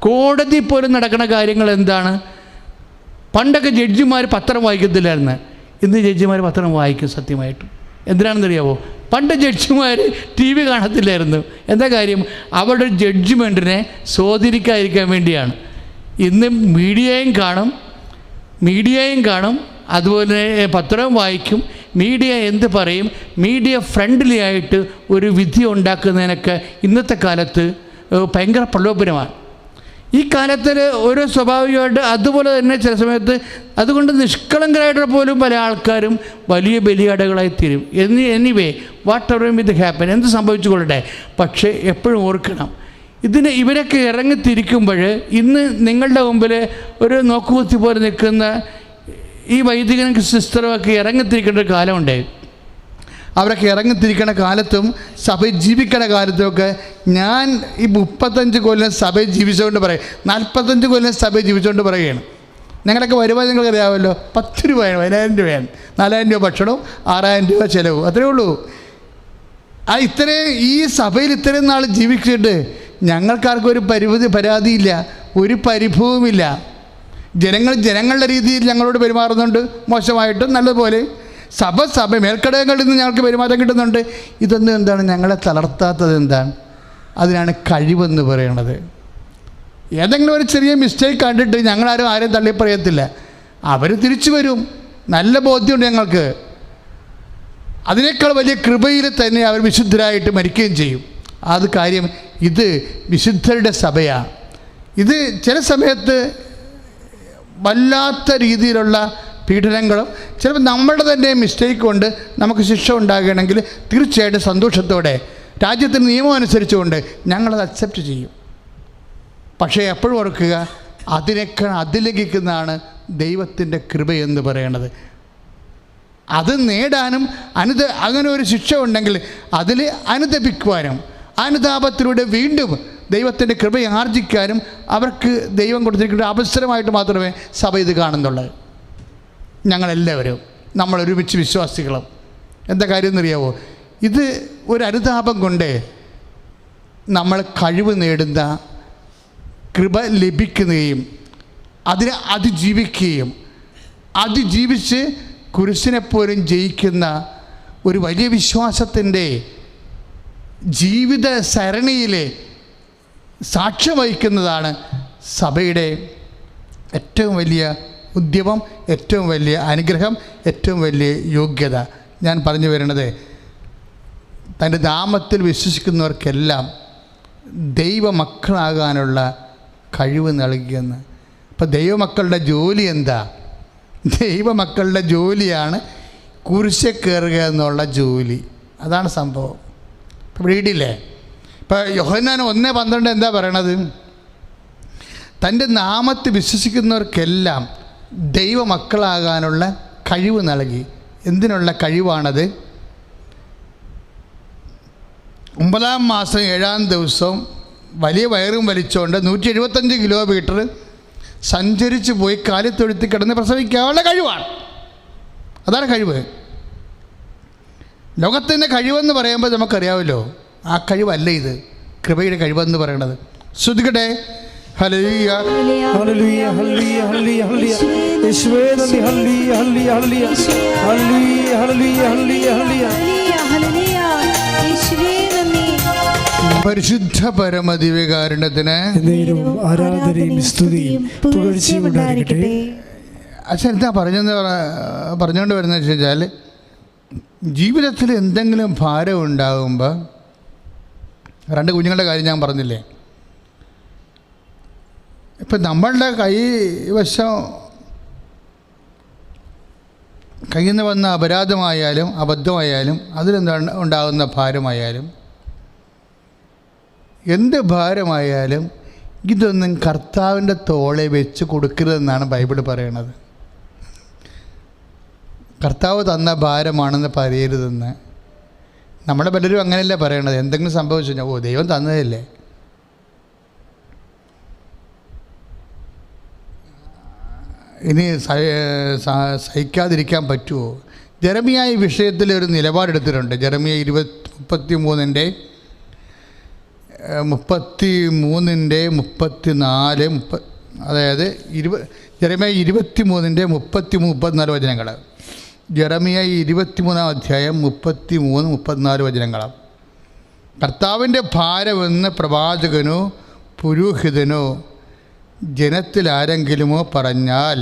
കോടതി പോലും നടക്കുന്ന കാര്യങ്ങൾ എന്താണ്? പണ്ടൊക്കെ ജഡ്ജിമാർ പത്രം വായിക്കത്തില്ലായിരുന്നു, ഇന്ന് ജഡ്ജിമാർ പത്രം വായിക്കും. സത്യമായിട്ടും എന്തിനാണെന്നറിയാമോ? പണ്ട് ജഡ്ജിമാർ TV കാണത്തില്ലായിരുന്നു. എന്താ കാര്യം? അവരുടെ ജഡ്ജ്മെൻറ്റിനെ സ്വാധീനിക്കാതിരിക്കാൻ വേണ്ടിയാണ്. ഇന്ന് മീഡിയയും കാണും, അതുപോലെ പത്രവും വായിക്കും. മീഡിയ എന്ത് പറയും? മീഡിയ ഫ്രണ്ട്ലി ആയിട്ട് ഒരു വിധി ഉണ്ടാക്കുന്നതിനൊക്കെ ഇന്നത്തെ കാലത്ത് ഭയങ്കര പ്രലോഭനമാണ്. ഈ കാലത്തിൽ ഒരു സ്വാഭാവികമായിട്ട് അതുപോലെ തന്നെ ചില സമയത്ത് അതുകൊണ്ട് നിഷ്കളങ്കരായിട്ട് പോലും പല ആൾക്കാരും വലിയ ബലിയാടുകളായി തീരും. Anyway what ever with happen, എന്ത് സംഭവിച്ചു കൊള്ളട്ടെ. പക്ഷേ എപ്പോഴും ഓർക്കണം, ഇവരൊക്കെ ഇറങ്ങിത്തിരിക്കുമ്പോൾ ഇന്ന് നിങ്ങളുടെ മുമ്പിൽ ഒരു നോക്കുകുത്തി പോലെ നിൽക്കുന്ന ഈ വൈദികനും സിസ്റ്ററുമൊക്കെ ഇറങ്ങിത്തിരിക്കേണ്ട ഒരു കാലമുണ്ട്. അവരൊക്കെ ഇറങ്ങിത്തിരിക്കുന്ന കാലത്തും സഭയിൽ ജീവിക്കുന്ന കാലത്തുമൊക്കെ ഞാൻ ഈ 35 കൊല്ലം സഭയിൽ ജീവിച്ചുകൊണ്ട് പറയും, 45 കൊല്ലം സഭയിൽ ജീവിച്ചുകൊണ്ട് പറയുകയാണ്. ഞങ്ങളൊക്കെ വരുമാനം നിങ്ങൾക്ക് അറിയാമല്ലോ, 10 രൂപയാണ്, 10,000 രൂപയാണ്, 4,000 രൂപ ഭക്ഷണവും 6,000 രൂപ ചിലവും, അത്രയേ ഉള്ളൂ. ഈ സഭയിൽ ഇത്രയും നാൾ ജീവിച്ചിട്ട് ഞങ്ങൾക്കാർക്കും ഒരു പരാതിയില്ല, ഒരു പരിഭവവുമില്ല. ജനങ്ങളുടെ രീതിയിൽ ഞങ്ങളോട് പെരുമാറുന്നുണ്ട്, മോശമായിട്ടും നല്ലതുപോലെ. സഭ മേൽക്കടകങ്ങളിൽ നിന്ന് ഞങ്ങൾക്ക് പെരുമാറ്റം കിട്ടുന്നുണ്ട്. ഇതൊന്നും എന്താണ് ഞങ്ങളെ തളർത്താത്തത്? എന്താണ്? അതിനാണ് കഴിവെന്ന് പറയുന്നത്. ഏതെങ്കിലും ഒരു ചെറിയ മിസ്റ്റേക്ക് കണ്ടിട്ട് ഞങ്ങളാരും ആരെയും തള്ളിപ്പറയത്തില്ല. അവർ തിരിച്ചു വരും. നല്ല ബോധ്യമുണ്ട് ഞങ്ങൾക്ക്. അതിനേക്കാൾ വലിയ കൃപയിൽ തന്നെ അവർ വിശുദ്ധരായിട്ട് മരിക്കുകയും ചെയ്യും. അത് കാര്യം. ഇത് വിശുദ്ധരുടെ സഭയാണ്. ഇത് ചില സമയത്ത് വല്ലാത്ത രീതിയിലുള്ള പീഡനങ്ങളും ചിലപ്പോൾ നമ്മളുടെ തന്നെ മിസ്റ്റേക്ക് കൊണ്ട് നമുക്ക് ശിക്ഷ ഉണ്ടാകുകയാണെങ്കിൽ തീർച്ചയായിട്ടും സന്തോഷത്തോടെ രാജ്യത്തിൻ്റെ നിയമം അനുസരിച്ചുകൊണ്ട് ഞങ്ങളത് അക്സെപ്റ്റ് ചെയ്യും. പക്ഷേ എപ്പോഴും ഓർക്കുക, അതിനേക്കാൾ അതിലംഘിക്കുന്നതാണ് ദൈവത്തിൻ്റെ കൃപയെന്ന് പറയണത്. അത് നേടാനും അങ്ങനെ ഒരു ശിക്ഷ ഉണ്ടെങ്കിൽ അതിൽ അനുതപിക്കുവാനും അനുതാപത്തിലൂടെ വീണ്ടും ദൈവത്തിൻ്റെ കൃപ ആർജിക്കാനും അവർക്ക് ദൈവം കൊടുത്തിരിക്കുന്ന അവസരമായിട്ട് മാത്രമേ സഭ ഇത് കാണുന്നുള്ളൂ. ഞങ്ങളെല്ലാവരും നമ്മളൊരുമിച്ച് വിശ്വാസികളും എന്താ കാര്യം എന്നറിയാവോ? ഇത് ഒരു അനുതാപം കൊണ്ട് നമ്മൾ കഴിവ് നേടുന്ന, കൃപ ലഭിക്കുകയും അതിനെ അതിജീവിക്കുകയും അതിജീവിച്ച് കുരിശിനെപ്പോലും ജയിക്കുന്ന ഒരു വലിയ വിശ്വാസത്തിൻ്റെ ജീവിത സരണിയിൽ സാക്ഷ്യം വഹിക്കുന്നതാണ് സഭയുടെ ഏറ്റവും വലിയ ഉദ്യമം, ഏറ്റവും വലിയ അനുഗ്രഹം, ഏറ്റവും വലിയ യോഗ്യത. ഞാൻ പറഞ്ഞു വരുന്നത്, തൻ്റെ നാമത്തിൽ വിശ്വസിക്കുന്നവർക്കെല്ലാം ദൈവമക്കളാകാനുള്ള കഴിവ് നൽകിയെന്ന്. അപ്പോൾ ദൈവമക്കളുടെ ജോലി എന്താ? ദൈവമക്കളുടെ ജോലിയാണ് കുരിശിൽ കയറുക എന്നുള്ള ജോലി. അതാണ് സംഭവം. ഇപ്പോൾ വീടില്ലേ, ഇപ്പോൾ യോഹന്നാൻ 1:12 എന്താ പറയണത്? തൻ്റെ നാമത്തിൽ വിശ്വസിക്കുന്നവർക്കെല്ലാം ദൈവമക്കളാകാനുള്ള കഴിവ് നൽകി. എന്തിനുള്ള കഴിവാണത്? 9-ാം മാസം 7-ാം ദിവസം വലിയ വയറും വലിച്ചുകൊണ്ട് 175 കിലോമീറ്റർ സഞ്ചരിച്ച് പോയി കാലിത്തൊഴുത്തി കിടന്ന് പ്രസവിക്കാനുള്ള കഴിവാണ്. അതാണ് കഴിവ്. ലോകത്തിൻ്റെ കഴിവെന്ന് പറയുമ്പോൾ നമുക്കറിയാമല്ലോ, ആ കഴിവല്ല ഇത്. കൃപയുടെ കഴിവെന്ന് പറയണത്. ശ്രദ്ധിക്കട്ടെ. Hallelujah hallelujah hallelujah hallelujah hallelujah യേശുവേ നന്ദി. Hallelujah hallelujah hallelujah hallelujah hallelujah hallelujah hallelujah യേശുവേ നന്ദി. പരിശുദ്ധ പരമദിവ്യകാരുണ്യത്തിന് ആരാധനയും സ്തുതിയും പുകഴ്ചയും ഉണ്ടായിരിക്കട്ടെ. അച്ഛൻ എന്താ പറഞ്ഞുകൊണ്ട് വരുന്നത് വെച്ചാൽ, ജീവിതത്തിൽ എന്തെങ്കിലും ഭാരം ഉണ്ടാകുമ്പോൾ, 2 കുഞ്ഞുങ്ങളുടെ കാര്യം ഞാൻ പറഞ്ഞില്ലേ, ഇപ്പം നമ്മളുടെ കയ്യിൽ നിന്ന് വന്ന അപരാധമായാലും അബദ്ധമായാലും അതിലെന്താണ് ഉണ്ടാകുന്ന ഭാരമായാലും എന്ത് ഭാരമായാലും ഇതൊന്നും കർത്താവിൻ്റെ തോളെ വെച്ച് കൊടുക്കരുതെന്നാണ് ബൈബിൾ പറയണത്. കർത്താവ് തന്ന ഭാരമാണെന്ന് പറയരുതെന്ന്. നമ്മുടെ പലരും അങ്ങനെയല്ല പറയണത്. എന്തെങ്കിലും സംഭവിച്ചു കഴിഞ്ഞാൽ, ഓ ദൈവം തന്നതല്ലേ. ഇനി സഹിക്കാതിരിക്കാൻ പറ്റുമോ? ജെറമിയ ഈ വിഷയത്തിൽ ഒരു നിലപാടെടുത്തിട്ടുണ്ട്. ജെറമിയ 33-ന്റെ 34, അതായത് ജെറമിയ 23-ന്റെ 33-34 വചനങ്ങൾ. ജെറമിയ 23-ാം അധ്യായം 33-34 വചനങ്ങൾ. കർത്താവിൻ്റെ ഭാരമെന്ന് പ്രവാചകനോ പുരോഹിതനോ ജനത്തിലാരെങ്കിലുമോ പറഞ്ഞാൽ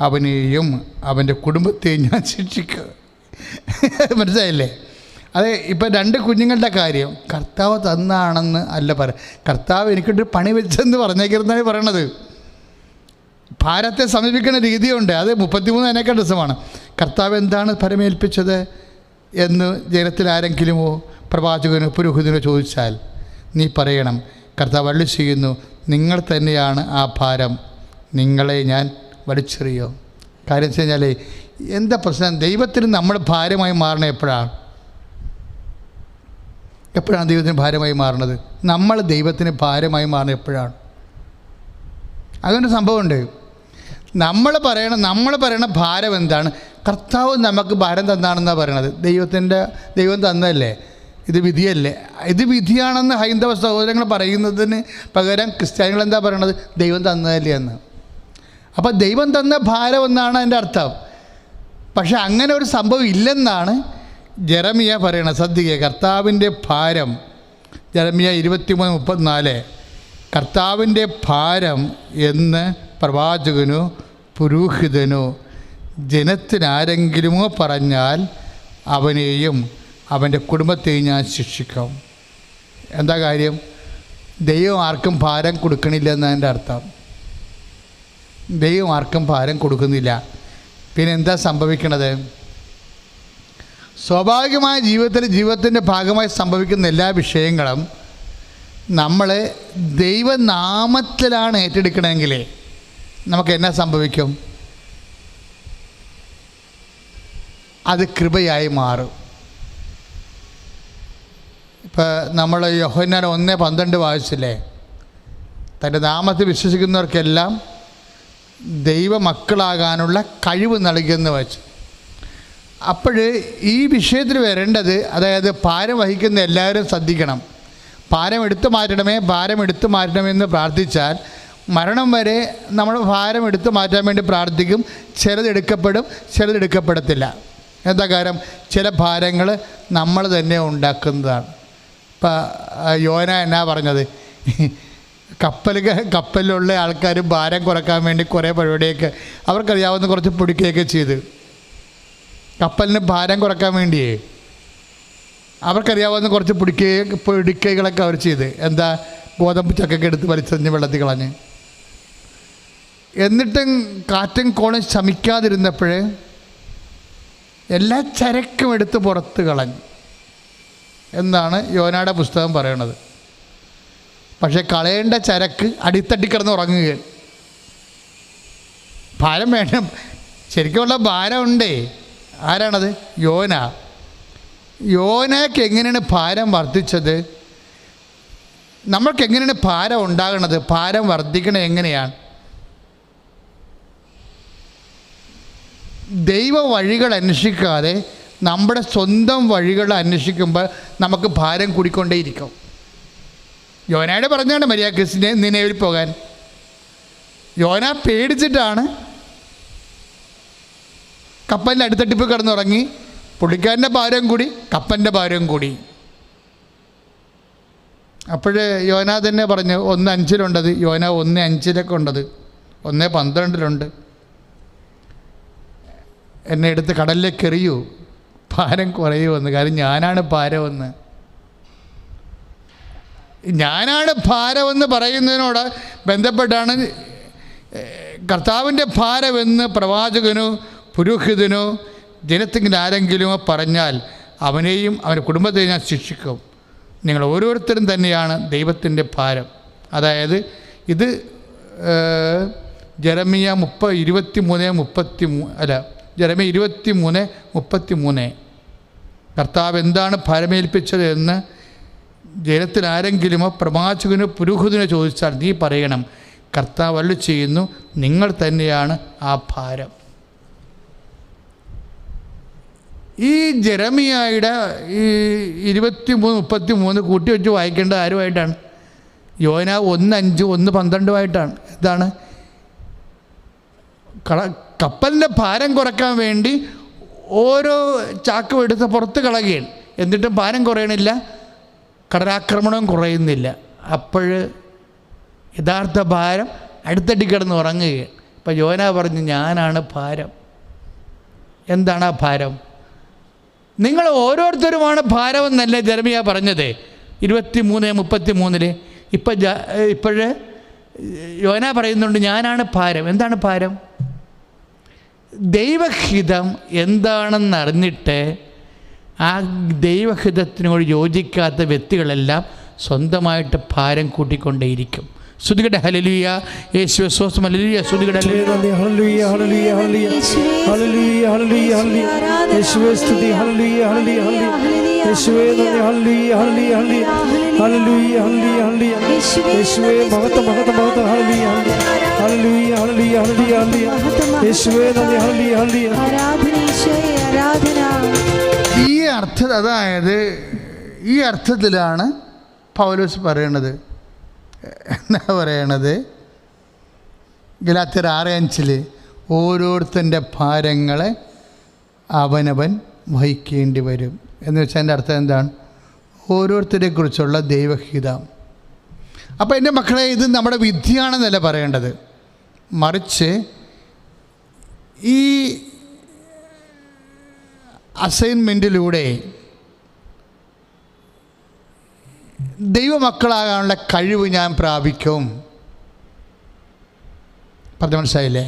അവനെയും അവൻ്റെ കുടുംബത്തെയും ഞാൻ ശിക്ഷിക്കുക. മനസ്സിലായില്ലേ? അതെ. ഇപ്പം 2 കുഞ്ഞുങ്ങളുടെ കാര്യം കർത്താവ് തന്നാണെന്ന് അല്ല കർത്താവ് എനിക്കൊരു പണി വെച്ചെന്ന് പറഞ്ഞേക്കുന്നതാണ് പറയണത്. ഭാരത്തെ സമീപിക്കുന്ന രീതിയുണ്ട്. അത് 33 അതിനേക്കാൾ രസമാണ്. കർത്താവ് എന്താണ് ഫലമേൽപ്പിച്ചത് എന്ന് ജനത്തിലാരെങ്കിലുമോ പ്രവാചകനോ പുരോഹിതനോ ചോദിച്ചാൽ നീ പറയണം, കർത്താവ് അരുളി ചെയ്യുന്നു, നിങ്ങൾ തന്നെയാണ് ആ ഭാരം, നിങ്ങളെ ഞാൻ വലിച്ചെറിയോ. കാര്യം വെച്ച് കഴിഞ്ഞാൽ എന്താ പ്രശ്നം? ദൈവത്തിന് നമ്മൾ ഭാരമായി മാറണത് എപ്പോഴാണ് ദൈവത്തിന് ഭാരമായി മാറണത്? നമ്മൾ ദൈവത്തിന് ഭാരമായി മാറണത് എപ്പോഴാണ്? അങ്ങനെ സംഭവമുണ്ട്. നമ്മൾ പറയണ ഭാരം എന്താണ്? കർത്താവ് നമുക്ക് ഭാരം തന്നാണെന്നാണ് പറയണത്. ദൈവം തന്നതല്ലേ, ഇത് വിധിയല്ലേ. ഇത് വിധിയാണെന്ന് ഹൈന്ദവ സഹോദരങ്ങൾ പറയുന്നതിന് പകരം ക്രിസ്ത്യാനികൾ എന്താ പറയണത്? ദൈവം തന്നതല്ലേ എന്ന്. അപ്പോൾ ദൈവം തന്ന ഭാരം എന്നാണ് അതിൻ്റെ അർത്ഥം. പക്ഷെ അങ്ങനെ ഒരു സംഭവം ഇല്ലെന്നാണ് ജെറമിയ പറയണത്. ശ്രദ്ധിക്കുക, കർത്താവിൻ്റെ ഭാരം, ജെറമിയ 23:34, കർത്താവിൻ്റെ ഭാരം എന്ന് പ്രവാചകനോ പുരോഹിതനോ ജനത്തിനാരെങ്കിലുമോ പറഞ്ഞാൽ അവനെയും അവൻ്റെ കുടുംബത്തെയും ഞാൻ ശിക്ഷിക്കാം. എന്താ കാര്യം? ദൈവം ആർക്കും ഭാരം കൊടുക്കണില്ല എന്നതിൻ്റെ അർത്ഥം. ദൈവം ആർക്കും ഭാരം കൊടുക്കുന്നില്ല. പിന്നെ എന്താ സംഭവിക്കണത്? സ്വാഭാവികമായ ജീവിതത്തിൻ്റെ ഭാഗമായി സംഭവിക്കുന്ന എല്ലാ വിഷയങ്ങളും നമ്മൾ ദൈവനാമത്തിലാണ് ഏറ്റെടുക്കണമെങ്കിൽ നമുക്ക് എന്നാ സംഭവിക്കും? അത് കൃപയായി മാറും. ഇപ്പം നമ്മൾ യോഹന്നാൻ 1:12 വായിച്ചില്ലേ? തൻ്റെ നാമത്തിൽ വിശ്വസിക്കുന്നവർക്കെല്ലാം ദൈവമക്കളാകാനുള്ള കഴിവ് നൽകിയെന്ന് വെച്ചു. അപ്പോൾ ഈ വിഷയത്തിൽ വരേണ്ടത്, അതായത് ഭാരം വഹിക്കുന്ന എല്ലാവരും ശ്രദ്ധിക്കണം. ഭാരം എടുത്തു മാറ്റണമെന്ന് പ്രാർത്ഥിച്ചാൽ മരണം വരെ നമ്മൾ ഭാരം എടുത്തു മാറ്റാൻ വേണ്ടി പ്രാർത്ഥിക്കും. ചിലതെടുക്കപ്പെടും, ചിലതെടുക്കപ്പെടത്തില്ല. എന്താ കാര്യം? ചില ഭാരങ്ങൾ നമ്മൾ തന്നെ ഉണ്ടാക്കുന്നതാണ്. ഇപ്പം യോന എന്നാ പറഞ്ഞത്? കപ്പലിലുള്ള ആൾക്കാർ ഭാരം കുറക്കാൻ വേണ്ടി കുറേ പരിപാടിയൊക്കെ അവർക്കറിയാവുന്ന കുറച്ച് പൊടിക്കുകയൊക്കെ ചെയ്ത്, കപ്പലിന് ഭാരം കുറക്കാൻ വേണ്ടിയേ അവർക്കറിയാവുന്ന കുറച്ച് പൊടിക്കൈകളൊക്കെ അവർ ചെയ്ത്. എന്താ? ഗോതമ്പ് ചക്കൊക്കെ എടുത്ത് വലിച്ചെറിഞ്ഞ് വെള്ളത്തിൽ കളഞ്ഞ്. എന്നിട്ടും കാറ്റും കോളും ശമിക്കാതിരുന്നപ്പോഴേ എല്ലാ ചരക്കും എടുത്ത് പുറത്ത് കളഞ്ഞു എന്നാണ് യോനയുടെ പുസ്തകം പറയണത്. പക്ഷേ കളയേണ്ട ചരക്ക് അടിത്തട്ടി കിടന്ന് ഉറങ്ങുകയാണ്. ഭാരം വേണം, ശരിക്കുമുള്ള ഭാരമുണ്ടേ. ആരാണത്? യോനയ്ക്ക് എങ്ങനെയാണ് ഭാരം വർദ്ധിച്ചത്? നമ്മൾക്ക് എങ്ങനെയാണ് ഭാരം ഉണ്ടാകണത്? ഭാരം വർദ്ധിക്കണത് എങ്ങനെയാണ്? ദൈവ വഴികൾ അന്വേഷിക്കാതെ നമ്മുടെ സ്വന്തം വഴികൾ അന്വേഷിക്കുമ്പോൾ നമുക്ക് ഭാരം കൂടിക്കൊണ്ടേയിരിക്കും. യോനയോട് പറഞ്ഞാണ് മര്യാദക്ക് നിനവിൽ പോകാൻ. യോന പേടിച്ചിട്ടാണ് കപ്പലിൻ്റെ അടുത്തട്ടിപ്പ് കിടന്നുറങ്ങി. പുള്ളിക്കാരൻ്റെ ഭാരം കൂടി, കപ്പലിൻ്റെ ഭാരം കൂടി. അപ്പോൾ യോന തന്നെ പറഞ്ഞു 1:5 യോന 1:5 ഉണ്ടത്, 1:12 എന്നെ എടുത്ത് കടലിലേക്ക് എറിയൂ, ഭാരം കുറയുമെന്ന്. കാര്യം ഞാനാണ് ഭാരമെന്ന്. ഞാനാണ് ഭാരമെന്ന് പറയുന്നതിനോട് ബന്ധപ്പെട്ടാണ് കർത്താവിൻ്റെ ഭാരമെന്ന് പ്രവാചകനോ പുരോഹിതനോ ജനത്തിൽ ആരെങ്കിലും പറഞ്ഞാൽ അവനെയും അവൻ്റെ കുടുംബത്തെയും ഞാൻ ശിക്ഷിക്കും. നിങ്ങൾ ഓരോരുത്തരും തന്നെയാണ് ദൈവത്തിൻ്റെ ഭാരം. അതായത് ഇത് ജെറമിയ 23:33 കർത്താവ് എന്താണ് ഭാരമേൽപ്പിച്ചത് എന്ന് ജനത്തിൽ ആരെങ്കിലുമോ പ്രവാചകനോ പുരോഹിതനോ ചോദിച്ചാൽ നീ പറയണം, കർത്താവ് അരുളി ചെയ്യുന്നു, നിങ്ങൾ തന്നെയാണ് ആ ഭാരം. ഈ ജെറമിയായുടെ ഈ 23:33 കൂട്ടി വെച്ച് വായിക്കേണ്ടത് ആരുമായിട്ടാണ്? യോന 1:5 1:12 എന്താണ്? കപ്പലിൻ്റെ ഭാരം കുറയ്ക്കാൻ വേണ്ടി ഓരോ ചാക്കും എടുത്ത് പുറത്ത് കളയുകയാണ്. എന്നിട്ടും ഭാരം കുറയണില്ല, കടലാക്രമണവും കുറയുന്നില്ല. അപ്പോൾ യഥാർത്ഥ ഭാരം അടുത്തടി കിടന്ന് ഉറങ്ങുകയാണ്. ഇപ്പം യോന പറഞ്ഞു ഞാനാണ് ഭാരം. എന്താണ് ആ ഭാരം? നിങ്ങൾ ഓരോരുത്തരുമാണ് ഭാരമെന്നല്ലേ ജെറമിയ പറഞ്ഞത് 23:33. ഇപ്പോഴ് യോന പറയുന്നുണ്ട് ഞാനാണ് ഭാരം. എന്താണ് ഭാരം? ദൈവഹിതം എന്താണെന്നറിഞ്ഞിട്ട് ആ ദൈവഹിതത്തിനോട് യോജിക്കാത്ത വ്യക്തികളെല്ലാം സ്വന്തമായിട്ട് ഭാരം കൂട്ടിക്കൊണ്ടേയിരിക്കും. സ്തുതികട ഹല്ലേലൂയ, യേശുവേ സ്തോത്രം, ഹല്ലേലൂയ, സ്തുതികട hallelujah, hallelujah, hallelujah, hallelujah, hallelujah, യേശുവേ സ്തുതി, ഹല്ലേലൂയ, ഹല്ലേലൂയ, യേശുവേ നന്ദി, ഹല്ലേലൂയ, ഹല്ലേലൂയ, ഹല്ലേലൂയ, ഹല്ലേലൂയ, യേശുവേ മഹത്വം, മഹത്വം, മഹത്വം, ഹല്ലേലൂയ, ഹല്ലേലൂയ, ഹല്ലേലൂയ, ഹല്ലേലൂയ, യേശുവേ നന്ദി, ഹല്ലേലൂയ, ഹല്ലേലൂയ, ആരാധന യേശുവേ, ആരാധന. അതായത് ഈ അർത്ഥത്തിലാണ് പൗലോസ് പറയണത്. എന്നാ പറയണത്? ഗലാത്യർ 6:5 ഓരോരുത്തൻ്റെ ഭാരങ്ങളെ അവനവൻ വഹിക്കേണ്ടി വരും. എന്ന് വെച്ചാൽ എൻ്റെ അർത്ഥം എന്താണ്? ഓരോരുത്തരെക്കുറിച്ചുള്ള ദൈവഹിതം. അപ്പോൾ എൻ്റെ മക്കളെ, ഇത് നമ്മുടെ വിധിയാണെന്നല്ല പറയേണ്ടത്, മറിച്ച് ഈ അസൈൻമെൻറ്റിലൂടെ ദൈവമക്കളാകാനുള്ള കഴിവ് ഞാൻ പ്രാപിക്കും. പറഞ്ഞു മനസ്സിലായില്ലേ?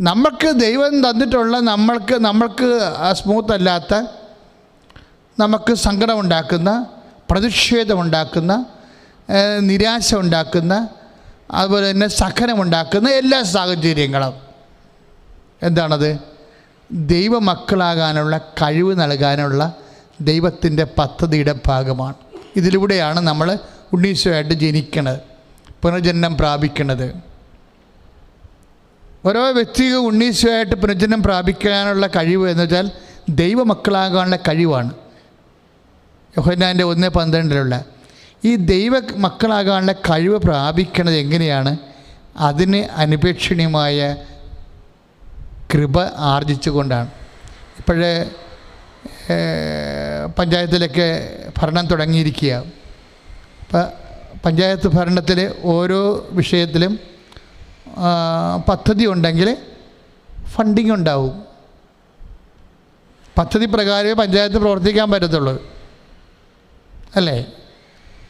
നമുക്ക് ദൈവം തന്നിട്ടുള്ള നമ്മൾക്ക് സ്മൂത്ത് അല്ലാത്ത, നമുക്ക് സങ്കടമുണ്ടാക്കുന്ന, പ്രതിഷേധമുണ്ടാക്കുന്ന, നിരാശ ഉണ്ടാക്കുന്ന, അതുപോലെ തന്നെ സഹനമുണ്ടാക്കുന്ന എല്ലാ സാഹചര്യങ്ങളും എന്താണത്? ദൈവമക്കളാകാനുള്ള കഴിവ് നൽകാനുള്ള ദൈവത്തിൻ്റെ പദ്ധതിയുടെ ഭാഗമാണ്. ഇതിലൂടെയാണ് നമ്മൾ ഉണ്ണീശോയായിട്ട് ജനിക്കണത്, പുനർജന്മം പ്രാപിക്കുന്നത്. ഓരോ വ്യക്തിയും ഉണ്ണീശോയായിട്ട് പുനർജന്മം പ്രാപിക്കാനുള്ള കഴിവ് എന്ന് വെച്ചാൽ ദൈവമക്കളാകാനുള്ള കഴിവാണ്. യോഹന്നാൻ്റെ 1:12 ഈ ദൈവ മക്കളാകാനുള്ള കഴിവ് പ്രാപിക്കുന്നത് എങ്ങനെയാണ്? അതിന് അനുപേക്ഷണീയമായ കൃപ ആർജിച്ചുകൊണ്ടാണ്. ഇപ്പോഴേ പഞ്ചായത്തിലൊക്കെ ഭരണം തുടങ്ങിയിരിക്കുക. അപ്പം പഞ്ചായത്ത് ഭരണത്തിൽ ഓരോ വിഷയത്തിലും പദ്ധതി ഉണ്ടെങ്കിൽ ഫണ്ടിങ് ഉണ്ടാവും. പദ്ധതി പ്രകാരമേ പഞ്ചായത്ത് പ്രവർത്തിക്കാൻ പറ്റത്തുള്ളൂ, അല്ലേ?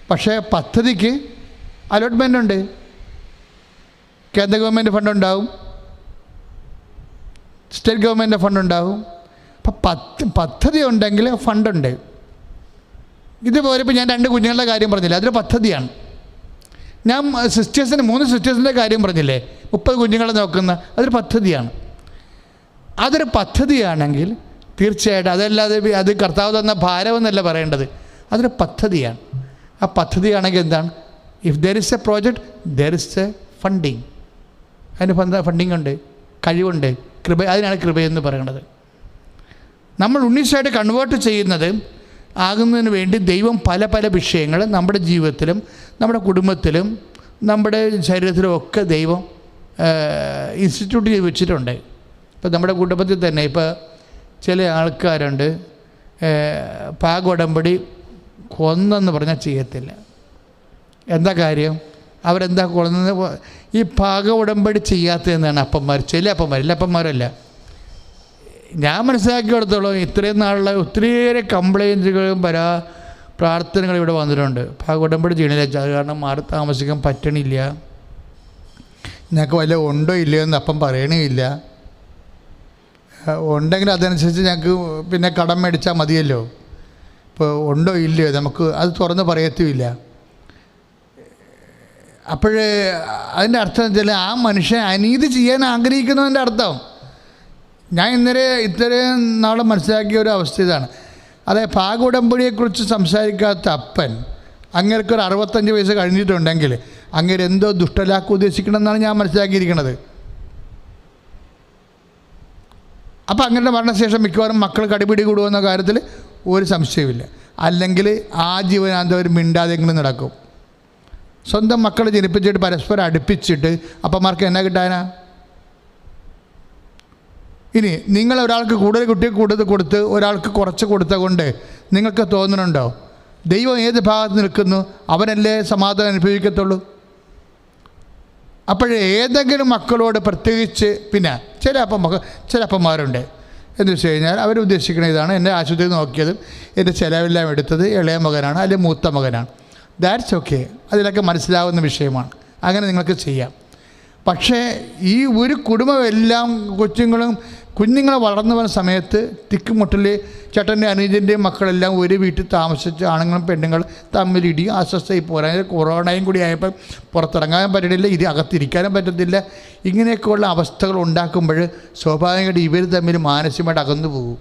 പക്ഷേ പദ്ധതിക്ക് അലോട്ട്മെൻ്റ് ഉണ്ട്. കേന്ദ്ര ഗവൺമെൻറ് ഫണ്ടുണ്ടാവും, സ്റ്റേറ്റ് ഗവൺമെൻറ് ഫണ്ടുണ്ടാവും. അപ്പം പദ്ധതി ഉണ്ടെങ്കിൽ ഫണ്ടുണ്ട്. ഇതുപോലെ ഇപ്പോൾ ഞാൻ 2 കുഞ്ഞുങ്ങളുടെ കാര്യം പറഞ്ഞില്ലേ, അതൊരു പദ്ധതിയാണ്. ഞാൻ 3 സിസ്റ്റേഴ്സിൻ്റെ കാര്യം പറഞ്ഞില്ലേ, 30 കുഞ്ഞുങ്ങളെ നോക്കുന്ന, അതൊരു പദ്ധതിയാണ്. അതൊരു പദ്ധതിയാണെങ്കിൽ തീർച്ചയായിട്ടും അതല്ലാതെ അത് കർത്താവ് തന്ന ഭാരമെന്നല്ല പറയേണ്ടത്, അതൊരു പദ്ധതിയാണ്. ആ പദ്ധതിയാണെങ്കിൽ എന്താണ്? If there is A project there is A funding. അതിന് ഫണ്ടിങ് ഉണ്ട്, കഴിവുണ്ട്, കൃപ. അതിനാണ് കൃപയെന്ന് പറയുന്നത്. നമ്മൾ ഉണ്ണീശോയായിട്ട് കൺവേർട്ട് ചെയ്യുന്നത് ആകുന്നതിന് വേണ്ടി ദൈവം പല പല വിഷയങ്ങൾ നമ്മുടെ ജീവിതത്തിലും നമ്മുടെ കുടുംബത്തിലും നമ്മുടെ ശരീരത്തിലും ഒക്കെ ദൈവം ഇൻസ്റ്റിറ്റ്യൂട്ട് ചെയ്ത് വെച്ചിട്ടുണ്ട്. ഇപ്പോൾ നമ്മുടെ കുടുംബത്തിൽ തന്നെ ഇപ്പോൾ ചില ആൾക്കാരുണ്ട്, പാകോടമ്പടി കൊന്നെന്ന് പറഞ്ഞാൽ ചെയ്യത്തില്ല. എന്താ കാര്യം? അവരെന്താ കൊന്നത്? ഈ പാക ഉടമ്പടി ചെയ്യാത്തതെന്നാണ് അപ്പന്മാർ. ചില അപ്പന്മാർ, എല്ലാ അപ്പന്മാരല്ല. ഞാൻ മനസ്സിലാക്കിയെടുത്തോളം ഇത്രയും നാളുള്ള ഒത്തിരിയേറെ കംപ്ലയിൻറ്റുകളും പ്രാർത്ഥനകളും ഇവിടെ വന്നിട്ടുണ്ട്. പാക ഉടമ്പടി ചെയ്യണില്ല, അത് കാരണം മാറി താമസിക്കാൻ പറ്റണില്ല, ഞങ്ങൾക്ക് വല്ല ഉണ്ടോ ഇല്ലയോ എന്ന് അപ്പം പറയണമില്ല. ഉണ്ടെങ്കിൽ അതനുസരിച്ച് ഞങ്ങൾക്ക് പിന്നെ കടം മേടിച്ചാൽ മതിയല്ലോ. ഇപ്പോൾ ഉണ്ടോ ഇല്ലയോ നമുക്ക് അത് തുറന്ന് പറയത്തുമില്ല. അപ്പോഴേ അതിൻ്റെ അർത്ഥം എന്ന് വെച്ചാൽ ആ മനുഷ്യൻ അനീതി ചെയ്യാൻ ആഗ്രഹിക്കുന്നതിൻ്റെ അർത്ഥം. ഞാൻ ഇത്രയും നാളെ മനസ്സിലാക്കിയ ഒരു അവസ്ഥ ഇതാണ്. അതായത് പാക ഉടമ്പടിയെക്കുറിച്ച് സംസാരിക്കാത്ത അപ്പൻ അങ്ങേർക്കൊരു 65 വയസ്സ് കഴിഞ്ഞിട്ടുണ്ടെങ്കിൽ അങ്ങേര് എന്തോ ദുഷ്ടലാക്ക് ഉദ്ദേശിക്കണം എന്നാണ് ഞാൻ മനസ്സിലാക്കിയിരിക്കുന്നത്. അപ്പം അങ്ങനെ മരണശേഷം മിക്കവാറും മക്കൾ കടിപിടി കൂടുമെന്ന കാര്യത്തിൽ ഒരു സംശയമില്ല. അല്ലെങ്കിൽ ആ ജീവനാന്തവർ മിണ്ടാതെങ്കിലും നടക്കും. സ്വന്തം മക്കളെ ജനിപ്പിച്ചിട്ട് പരസ്പരം അടുപ്പിച്ചിട്ട് അപ്പന്മാർക്ക് എന്നാ കിട്ടാനാ? ഇനി നിങ്ങൾ ഒരാൾക്ക് കൂടുതൽ കൊടുത്ത് ഒരാൾക്ക് കുറച്ച് കൊടുത്ത കൊണ്ട് നിങ്ങൾക്ക് തോന്നുന്നുണ്ടോ ദൈവം ഏത് ഭാഗത്ത് നിൽക്കുന്നു, അവനല്ലേ സമാധാനം അനുഭവിക്കത്തുള്ളൂ? അപ്പോഴേ ഏതെങ്കിലും മക്കളോട് പ്രത്യേകിച്ച് പിന്നെ ചില അപ്പന്മാരുണ്ട് എന്ന് വെച്ച് കഴിഞ്ഞാൽ അവരുദ്ദേശിക്കുന്ന ഇതാണ്, എൻ്റെ ആശുപത്രി നോക്കിയതും എൻ്റെ ചിലവെല്ലാം എടുത്തത് ഇളയ മകനാണ് അല്ലെങ്കിൽ മൂത്ത മകനാണ്. ദാറ്റ്സ് ഓക്കെ, അതിലൊക്കെ മനസ്സിലാവുന്ന വിഷയമാണ്, അങ്ങനെ നിങ്ങൾക്ക് ചെയ്യാം. പക്ഷേ ഈ ഒരു കുടുംബമെല്ലാം കുഞ്ഞുങ്ങളെ വളർന്നു വരുന്ന സമയത്ത് തിക്കുമുട്ടൽ ചേട്ടൻ്റെ അനുജൻ്റെയും മക്കളെല്ലാം ഒരു വീട്ടിൽ താമസിച്ച് ആണുങ്ങളും പെണ്ണുങ്ങളും തമ്മിലിടിയും അസ്വസ്ഥയിൽ പോരാൻ കൊറോണയും കൂടി ആയപ്പോൾ പുറത്തിറങ്ങാൻ പറ്റണില്ല, ഇത് അകത്തിരിക്കാനും പറ്റത്തില്ല. ഇങ്ങനെയൊക്കെയുള്ള അവസ്ഥകൾ ഉണ്ടാക്കുമ്പോൾ സ്വാഭാവികമായിട്ട് ഇവർ തമ്മിൽ മാനസികമായിട്ട് അകന്നു പോകും.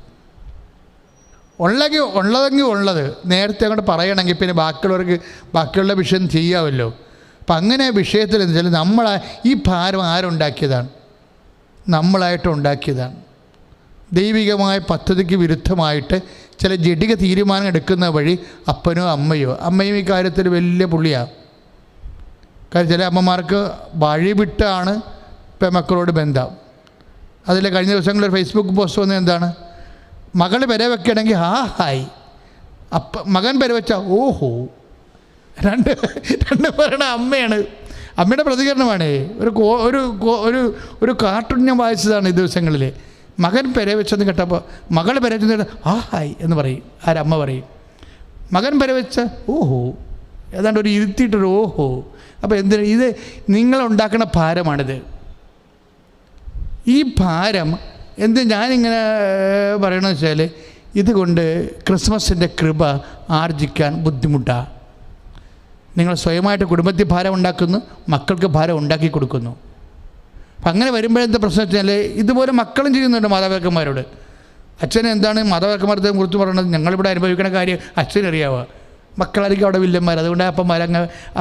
ഉള്ളതെങ്കിൽ ഉള്ളത് നേരത്തെ അങ്ങോട്ട് പറയണമെങ്കിൽ പിന്നെ ബാക്കിയുള്ള വിഷയം ചെയ്യാമല്ലോ. അപ്പം അങ്ങനെ വിഷയത്തിൽ എന്ന് വെച്ചാൽ ഈ ഭാരം ആരുണ്ടാക്കിയതാണ്? നമ്മളായിട്ട് ഉണ്ടാക്കിയതാണ്. ദൈവികമായ പദ്ധതിക്ക് വിരുദ്ധമായിട്ട് ചില ജഡിക തീരുമാനം എടുക്കുന്ന വഴി അമ്മയും ഈ കാര്യത്തിൽ വലിയ പുള്ളിയാണ്. കാര്യം ചില അമ്മമാർക്ക് വഴിവിട്ടാണ് പെമക്കളോട് ബന്ധം. അതിൽ കഴിഞ്ഞ ദിവസങ്ങളിൽ ഫേസ്ബുക്ക് പോസ്റ്റ് വന്നത് എന്താണ്? മകൾ പെര വെക്കുകയാണെങ്കിൽ ഹായ്, മകൻ പെര വെച്ചാൽ ഓഹോ. രണ്ട് പറയണ അമ്മയാണ്, അമ്മയുടെ പ്രതികരണമാണ്. ഒരു കാർട്ടൂൺ ഞാൻ വായിച്ചതാണ് ഈ ദിവസങ്ങളിൽ. മകൻ പെര വെച്ചെന്ന് കേട്ടപ്പോൾ മകൾ പെര വെച്ചെന്ന് ഹായ് എന്ന് പറയും, ആരമ്മ പറയും. മകൻ പെര വെച്ച ഓഹോ, ഏതാണ്ട് ഒരു ഇരുത്തിയിട്ടൊരു ഓഹോ. അപ്പോൾ എന്തിനാ ഇത്? നിങ്ങളുണ്ടാക്കുന്ന ഭാരമാണിത്. ഈ ഭാരം ഞാനിങ്ങനെ പറയണമെന്ന് വെച്ചാൽ, ഇതുകൊണ്ട് ക്രിസ്മസിൻ്റെ കൃപ ആർജിക്കാൻ ബുദ്ധിമുട്ടാണ്. നിങ്ങൾ സ്വയമായിട്ട് കുടുംബത്തിൽ ഭാരം ഉണ്ടാക്കുന്നു, മക്കൾക്ക് ഭാരം ഉണ്ടാക്കി കൊടുക്കുന്നു. അപ്പം അങ്ങനെ വരുമ്പോഴെന്താ പ്രശ്നം വെച്ചാൽ, ഇതുപോലെ മക്കളും ചെയ്യുന്നുണ്ട് മാതാപിതാക്കന്മാരോട്. അച്ഛൻ എന്താണ് മാതാപിതാക്കന്മാരെ കുറിച്ച് പറയുന്നത്? ഞങ്ങളിവിടെ അനുഭവിക്കുന്ന കാര്യം അച്ഛനറിയാവുക. മക്കളായിരിക്കും അവിടെ വില്ലന്മാർ. അതുകൊണ്ട്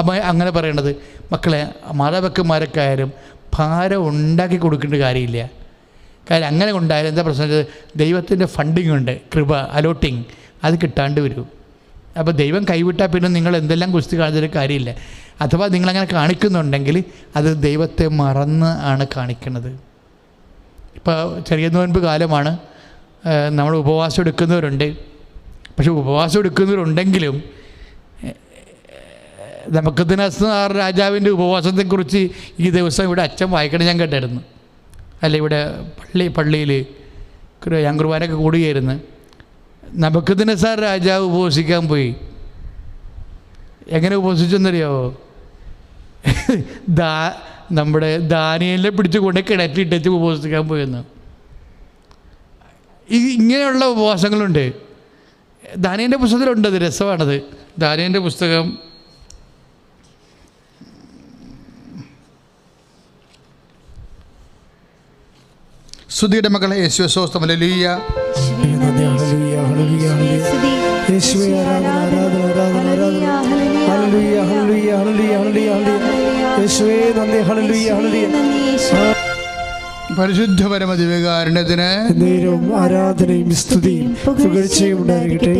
അമ്മ അങ്ങനെ പറയണത്. മക്കളെ, മാതാപിതാക്കന്മാരൊക്കെ ആയാലും ഭാരം ഉണ്ടാക്കി കൊടുക്കേണ്ട കാര്യമില്ല. കാര്യം അങ്ങനെ ഉണ്ടായാലും എന്താ പ്രശ്നം വെച്ചാൽ, ദൈവത്തിൻ്റെ ഫണ്ടിങ് ഉണ്ട്, കൃപ അലോട്ടിങ്, അത് കിട്ടാണ്ട് വരും. അപ്പോൾ ദൈവം കൈവിട്ടാൽ പിന്നെ നിങ്ങൾ എന്തെല്ലാം കുസ്തി കാണിച്ചൊരു കാര്യമില്ല. അഥവാ നിങ്ങളങ്ങനെ കാണിക്കുന്നുണ്ടെങ്കിൽ അത് ദൈവത്തെ മറന്ന് ആണ് കാണിക്കുന്നത്. ഇപ്പോൾ ചെറിയ നോൻപ് കാലമാണ്, നമ്മൾ ഉപവാസം എടുക്കുന്നവരുണ്ട്. പക്ഷെ ഉപവാസം എടുക്കുന്നവരുണ്ടെങ്കിലും നബൂഖദ്നേസർ രാജാവിൻ്റെ ഉപവാസത്തെക്കുറിച്ച് ഈ ദിവസം ഇവിടെ അച്ഛൻ വായിക്കണം ഞാൻ കേട്ടായിരുന്നു. അല്ല, ഇവിടെ പള്ളിയിൽ ഞാൻ കുർബാനയൊക്കെ കൂടുകയായിരുന്നു. നബൂഖദ്നേസർ രാജാവ് ഉപവസിക്കാൻ പോയി. എങ്ങനെ ഉപവസിച്ചെന്നറിയാമോ? നമ്മുടെ ദാനിയേലിനെ പിടിച്ച് കൊണ്ട് കിണറ്റിട്ടച്ച് ഉപവസിക്കാൻ പോയെന്ന്. ഇങ്ങനെയുള്ള ഉപവാസങ്ങളുണ്ട്. ദാനിയേലിൻ്റെ പുസ്തകത്തിലുണ്ട്, അത് രസമാണത്. ദാനിയേലിൻ്റെ പുസ്തകം സ്തുതിയുടെ മകളെ യേശുവേ സ്തോത്രം. ഹല്ലേലൂയ. യേശുവേ ആരാധന ആരാധന ആരാധന ആരാധന. Hallelujah hallelujah hallelujah hallelujah. യേശുവേ നന്ദി. Hallelujah hallelujah. പരിശുദ്ധ പരമ ദിവ്യകാരുണ്യത്തിന് ആരാധനയും സ്തുതിയും പുകഴ്ചയും ഉണ്ടായിരിക്കട്ടെ.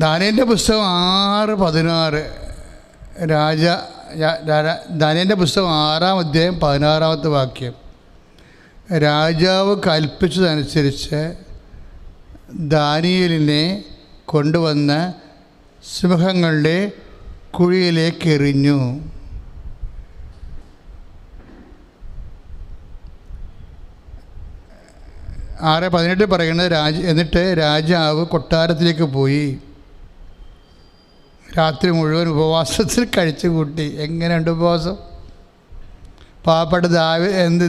ദാനിയേലിൻ്റെ പുസ്തകം 6:16. ദാനിയേലിൻ്റെ പുസ്തകം 6-ാം അധ്യായം 16-ാമത്തെ വാക്യം. രാജാവ് കൽപ്പിച്ചതനുസരിച്ച് ദാനിയേലിനെ കൊണ്ടുവന്ന് സിംഹങ്ങളുടെ കുഴിയിലേക്ക് എറിഞ്ഞു. ആറ് 18 പറയുന്നത്, എന്നിട്ട് രാജാവ് കൊട്ടാരത്തിലേക്ക് പോയി രാത്രി മുഴുവൻ ഉപവാസത്തിൽ കഴിച്ചു കൂട്ടി. എങ്ങനെയുണ്ട് ഉപവാസം? പാവപ്പെട്ട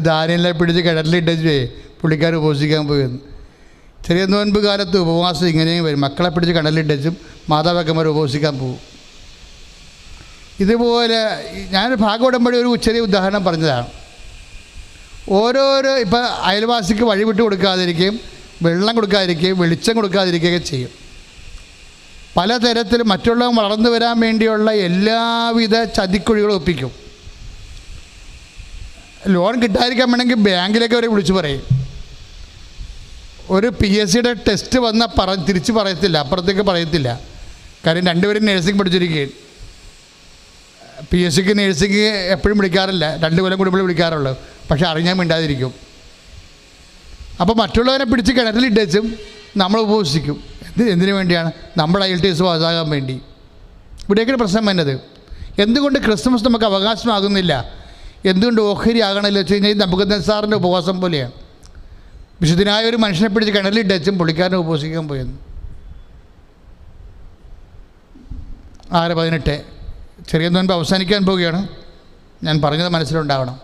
ദാനിയേലിനെ പിടിച്ച് കിണറ്റിലിട്ടേ പുള്ളിക്കാർ ഉപവസിക്കാൻ പോയെന്ന്. ചെറിയ നോൻപ് കാലത്ത് ഉപവാസം ഇങ്ങനെയും വരും. മക്കളെ പിടിച്ച് കിണറ്റിലിട്ടും മാതാപിതാക്കന്മാർ ഉപവസിക്കാൻ പോകും. ഇതുപോലെ ഞാനൊരു ഭാഗം ഒരു ചെറിയ ഉദാഹരണം പറഞ്ഞതാണ്. ഓരോരോ ഇപ്പോൾ അയൽവാസിക്ക് വഴി വിട്ട് കൊടുക്കാതിരിക്കുകയും വെള്ളം കൊടുക്കാതിരിക്കുകയും വെളിച്ചം കൊടുക്കാതിരിക്കുകയൊക്കെ ചെയ്യും. പലതരത്തിൽ മറ്റുള്ളവർ വളർന്നു വരാൻ വേണ്ടിയുള്ള എല്ലാവിധ ചതിക്കുഴികളും ഒപ്പിക്കും. ലോൺ കിട്ടാതിരിക്കാൻ വേണമെങ്കിൽ ബാങ്കിലേക്ക് അവരെ വിളിച്ച് പറയും. ഒരു PSCയുടെ ടെസ്റ്റ് വന്നാൽ തിരിച്ച് പറയത്തില്ല, അപ്പുറത്തേക്ക് പറയത്തില്ല. കാര്യം രണ്ടുപേരും നഴ്സിംഗ് പഠിച്ചിരിക്കുകയും PSCക്ക് നഴ്സിംഗ് എപ്പോഴും വിളിക്കാറില്ല, 2 കൊല്ലം കൂടുമ്പോൾ വിളിക്കാറുള്ളൂ. പക്ഷെ അറിഞ്ഞാൽ മിണ്ടാതിരിക്കും. അപ്പോൾ മറ്റുള്ളവരെ പിടിച്ച് കിണറ്റിലിട്ടും നമ്മൾ ഉപവസിക്കും. എന്തിനു വേണ്ടിയാണ്? നമ്മുടെ IELTS പാസ്സാകാൻ വേണ്ടി. ഇവിടേക്കാണ് പ്രശ്നം വന്നത്. എന്തുകൊണ്ട് ക്രിസ്മസ് നമുക്ക് അവകാശമാകുന്നില്ല? എന്തുകൊണ്ട് ഓഹരി ആകണമല്ലോ വെച്ച് കഴിഞ്ഞാൽ നബൂഖദ്നേസറിൻ്റെ ഉപവാസം പോലെയാണ്. വിശുദ്ധനായ ഒരു മനുഷ്യനെ പിടിച്ച് കിണറ്റിലിട്ടും പുള്ളിക്കാരനെ ഉപവസിക്കാൻ പോയെന്ന്. 6:18 ചെറിയ നോൻപ് അവസാനിക്കാൻ പോവുകയാണ്. ഞാൻ പറഞ്ഞത് മനസ്സിലുണ്ടാവണം.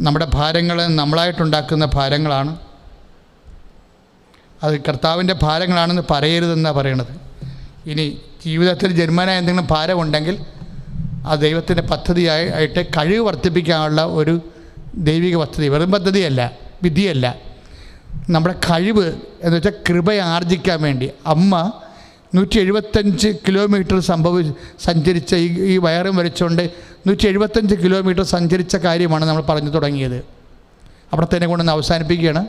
നമ്മുടെ ഭാരങ്ങൾ നമ്മളായിട്ടുണ്ടാക്കുന്ന ഭാരങ്ങളാണ്. അത് കർത്താവിൻ്റെ ഭാരങ്ങളാണെന്ന് പറയരുതെന്നാണ് പറയണത്. ഇനി ജീവിതത്തിൽ ജന്മന എന്തെങ്കിലും ഭാരമുണ്ടെങ്കിൽ ആ ദൈവത്തിൻ്റെ പദ്ധതിയായിട്ട് കഴിവ് വർദ്ധിപ്പിക്കാനുള്ള ഒരു ദൈവിക പദ്ധതി, വെറും പദ്ധതിയല്ല, വിധിയല്ല. നമ്മുടെ കഴിവ് എന്ന് വെച്ചാൽ കൃപയെ ആർജിക്കാൻ വേണ്ടി അമ്മ 175 കിലോമീറ്റർ സഞ്ചരിച്ച ഈ വയറും വരച്ചുകൊണ്ട് 175 കിലോമീറ്റർ സഞ്ചരിച്ച കാര്യമാണ് നമ്മൾ പറഞ്ഞു തുടങ്ങിയത്. അവിടെ തന്നെ കൊണ്ടൊന്ന് അവസാനിപ്പിക്കുകയാണ്.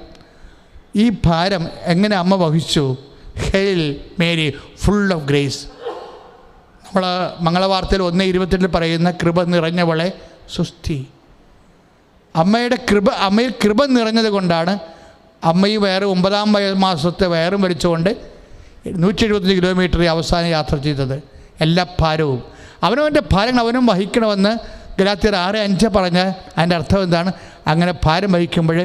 ഈ ഭാരം എങ്ങനെ അമ്മ വഹിച്ചു? Hail Mary full of grace. നമ്മൾ മംഗളവാർത്തയിൽ 1:28 പറയുന്ന കൃപ നിറഞ്ഞവളെ സുസ്ഥി. അമ്മയിൽ കൃപ നിറഞ്ഞത് കൊണ്ടാണ് അമ്മയും വയറ് 9-ാം മാസത്തെ വയറും വലിച്ചുകൊണ്ട് 175 കിലോമീറ്റർ അവസാനം യാത്ര ചെയ്തത്. എല്ലാ ഭാരവും അവനവൻ്റെ ഭാരങ്ങൾ അവനും വഹിക്കണമെന്ന് ഗലാത്യർ 6:5 പറഞ്ഞ അതിൻ്റെ അർത്ഥം എന്താണ്? അങ്ങനെ ഭാരം വഹിക്കുമ്പോൾ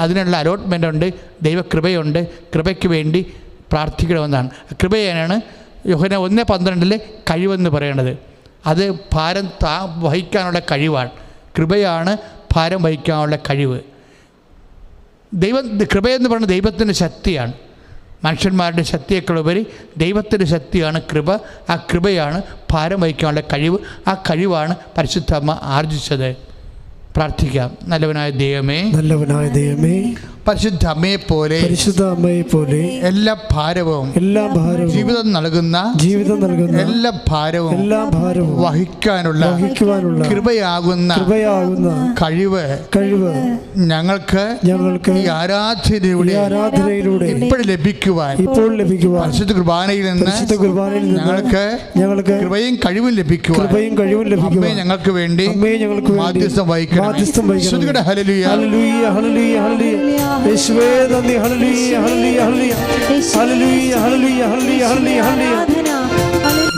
അതിനുള്ള അലോട്ട്മെൻ്റ് ഉണ്ട്, ദൈവകൃപയുണ്ട്. കൃപയ്ക്ക് വേണ്ടി പ്രാർത്ഥിക്കണമെന്നാണ്. കൃപയാണ് യോഹന്നാൻ 1:12 കഴിവെന്ന് പറയണത്. അത് ഭാരം വഹിക്കാനുള്ള കഴിവാണ്. കൃപയാണ് ഭാരം വഹിക്കാനുള്ള കഴിവ്. കൃപയെന്ന് പറയുന്നത് ദൈവത്തിൻ്റെ ശക്തിയാണ്. മനുഷ്യന്മാരുടെ ശക്തിയേക്കാളുപരി ദൈവത്തിൻ്റെ ശക്തിയാണ് കൃപ. ആ കൃപയാണ് ഭാരം വഹിക്കാനുള്ള കഴിവ്. ആ കഴിവാണ് പരിശുദ്ധ അമ്മ ആർജിച്ചത്. പ്രാർത്ഥിക്കാം. നല്ലവനായ ദൈവമേ, പരിശുദ്ധ അമ്മയെ പോലെ എല്ലാ ഭാരവും ജീവിതം നൽകുന്ന എല്ലാ ഭാരവും വഹിക്കാനുള്ള കൃപയാകുന്ന കഴിവ് ഞങ്ങൾക്ക് ഈ ആരാധനയിലൂടെ ഇപ്പോൾ ലഭിക്കുവാൻ പരിശുദ്ധ കുർബാനയിൽ നിന്ന് ഞങ്ങൾക്ക് കൃപയും കഴിവും ലഭിക്കുവാൻ അമ്മേ ഞങ്ങൾക്ക് വേണ്ടി മാധ്യസ്ഥം വഹിക്കണം. Hallelujah, hallelujah, hallelujah, hallelujah. യേശുവേ നന്ദി. Hallelujah, hallelujah, hallelujah, hallelujah, hallelujah, hallelujah.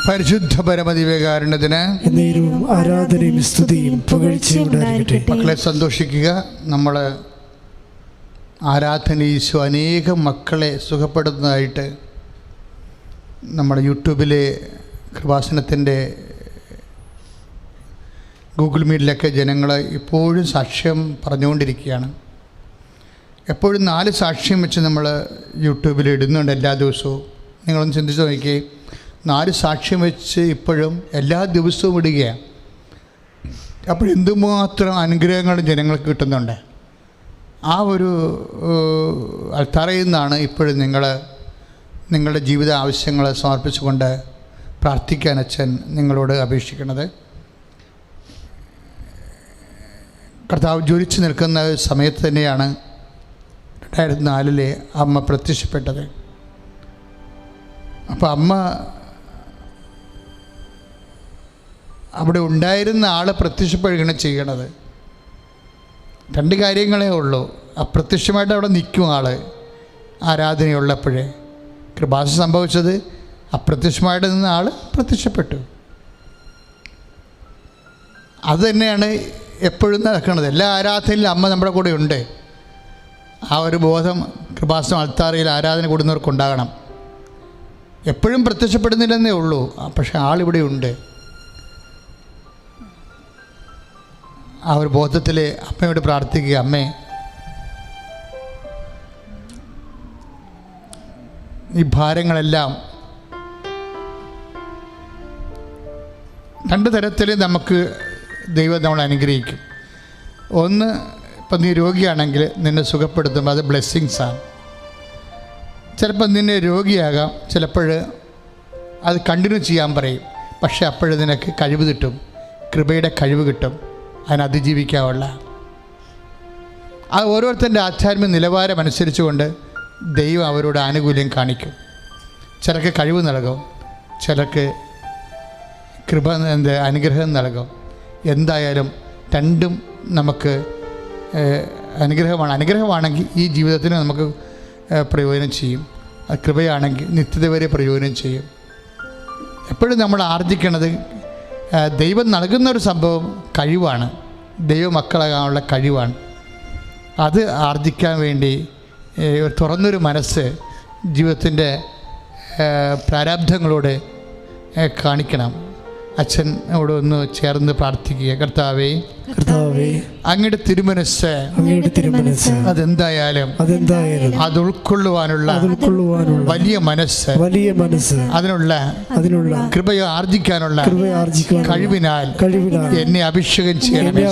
പരിശുദ്ധ പരമദിവ്യകാരുണ്യത്തിന് എന്നേരവും ആരാധനയും സ്തുതിയും പുകഴ്ചയും ഉണ്ടായിരിക്കട്ടെ. മക്കളെ സന്തോഷിക്കുക. നമ്മൾ ആരാധന ഈശോ അനേകം മക്കളെ സുഖപ്പെടുന്നതായിട്ട് നമ്മുടെ യൂട്യൂബിലെ കൃപാസനത്തിൻ്റെ ഗൂഗിൾ മീറ്റിലൊക്കെ ജനങ്ങൾ ഇപ്പോഴും സാക്ഷ്യം പറഞ്ഞുകൊണ്ടിരിക്കുകയാണ്. എപ്പോഴും 4 സാക്ഷ്യം വെച്ച് നമ്മൾ യൂട്യൂബിൽ ഇടുന്നുണ്ട് എല്ലാ ദിവസവും. നിങ്ങളൊന്ന് ചിന്തിച്ച് നോക്കിയേ, 4 സാക്ഷ്യം വെച്ച് ഇപ്പോഴും എല്ലാ ദിവസവും ഇടുകയാണ്. അപ്പോൾ എന്തുമാത്രം അനുഗ്രഹങ്ങളും ജനങ്ങൾക്ക് കിട്ടുന്നുണ്ട്. ആ ഒരു അൾത്താരയിൽ നിന്നാണ് ഇപ്പോഴും നിങ്ങളുടെ ജീവിത ആവശ്യങ്ങൾ സമർപ്പിച്ചുകൊണ്ട് പ്രാർത്ഥിക്കാൻ അച്ഛൻ നിങ്ങളോട് അപേക്ഷിക്കുന്നത്. കർത്താവ് ജ്വലിച്ച് നിൽക്കുന്ന സമയത്ത് തന്നെയാണ് 2004 അമ്മ പ്രത്യക്ഷപ്പെട്ടത്. അപ്പോൾ അമ്മ അവിടെ ഉണ്ടായിരുന്ന ആൾ പ്രത്യക്ഷപ്പെടുകയാണ് ചെയ്യണത്. 2 കാര്യങ്ങളേ ഉള്ളൂ. അപ്രത്യക്ഷമായിട്ട് അവിടെ നിൽക്കും ആൾ ആരാധനയുള്ളപ്പോഴേ. കൃപാസനം സംഭവിച്ചത് അപ്രത്യക്ഷമായിട്ട് നിന്ന ആൾ പ്രത്യക്ഷപ്പെട്ടു. അത് തന്നെയാണ് എപ്പോഴും നടക്കുന്നത്. എല്ലാ ആരാധനയിലും അമ്മ നമ്മുടെ കൂടെ ഉണ്ട്. ആ ഒരു ബോധം കൃപാസനം അൾത്താരയിൽ ആരാധന കൂടുന്നവർക്കുണ്ടാകണം. എപ്പോഴും പ്രത്യക്ഷപ്പെടുന്നില്ലെന്നേ ഉള്ളൂ, പക്ഷെ ആളിവിടെ ഉണ്ട്. ആ ഒരു ബോധത്തിൽ അമ്മയോട് പ്രാർത്ഥിക്കുക. അമ്മേ, ഈ ഭാരങ്ങളെല്ലാം 2 തരത്തിൽ നമുക്ക് ദൈവം നമ്മളെ അനുഗ്രഹിക്കും. ഒന്ന്, ഇപ്പം നീ രോഗിയാണെങ്കിൽ നിന്നെ സുഖപ്പെടുത്തുമ്പോൾ അത് ബ്ലെസ്സിങ്സാണ്. ചിലപ്പോൾ നിന്നെ രോഗിയാകാം, ചിലപ്പോൾ അത് കണ്ടിന്യൂ ചെയ്യാൻ പറയും. പക്ഷേ അപ്പോഴും നിനക്ക് കഴിവ് കിട്ടും, കൃപയുടെ കഴിവ് കിട്ടും, അതിനെ അതിജീവിക്കാനുള്ള. ആ ഓരോരുത്തരുടെ ആധ്യാത്മിക നിലവാരം അനുസരിച്ചുകൊണ്ട് ദൈവം അവരോട് ആനുകൂല്യം കാണിക്കും. ചിലർക്ക് കഴിവ് നൽകും, ചിലർക്ക് കൃപ അനുഗ്രഹം നൽകും. എന്തായാലും രണ്ടും നമുക്ക് അനുഗ്രഹമാണെങ്കിൽ ഈ ജീവിതത്തിന് നമുക്ക് പ്രയോജനം ചെയ്യും. കൃപയാണെങ്കിൽ നിത്യത വരെ പ്രയോജനം ചെയ്യും. എപ്പോഴും നമ്മൾ ആർജിക്കണത് ദൈവം നൽകുന്നൊരു സംഭവം കഴിവാണ്, ദൈവമക്കളാകാനുള്ള കഴിവാണ്. അത് ആർജിക്കാൻ വേണ്ടി തുറന്നൊരു മനസ്സ് ജീവിതത്തിൻ്റെ പ്രാരാബ്ധങ്ങളോട് കാണിക്കണം. അച്ഛനോട് ഒന്ന് ചേർന്ന് പ്രാർത്ഥിക്കുക. കർത്താവേ, അങ്ങയുടെ തിരുമനസ്സ് അതെന്തായാലും അത് ഉൾക്കൊള്ളുവാനുള്ള വലിയ മനസ്സ് അതിനുള്ള കൃപയെ ആർജിക്കാനുള്ള കഴിവിനാൽ എന്നെ അഭിഷേകം ചെയ്യണമേ.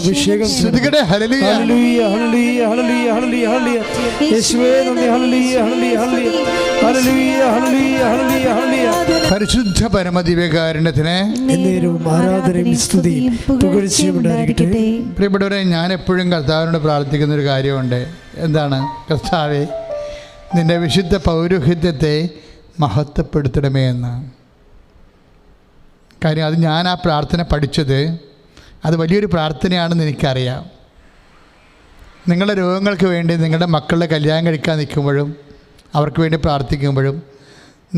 പരിശുദ്ധ പരമദിവ്യകാരുണ്യത്തിന് ആരാധനയും സ്തുതിയും പുകഴ്ചയും ഉണ്ടായിരിക്കട്ടെ. പ്രിയപ്പെട്ടവരെ, ഞാൻ എപ്പോഴും കർത്താവിനോട് പ്രാർത്ഥിക്കുന്നൊരു കാര്യമുണ്ട്. എന്താണ്? കർത്താവേ, നിൻ്റെ വിശുദ്ധ പൗരോഹിത്യത്തെ മഹത്വപ്പെടുത്തണമേ എന്ന്. കാര്യം അത് ഞാൻ ആ പ്രാർത്ഥന പഠിച്ചത് അത് വലിയൊരു പ്രാർത്ഥനയാണെന്ന് എനിക്കറിയാം. നിങ്ങളുടെ രോഗങ്ങൾക്ക് വേണ്ടി, നിങ്ങളുടെ മക്കളുടെ കല്യാണം കഴിക്കാൻ നിൽക്കുമ്പോഴും അവർക്ക് വേണ്ടി പ്രാർത്ഥിക്കുമ്പോഴും,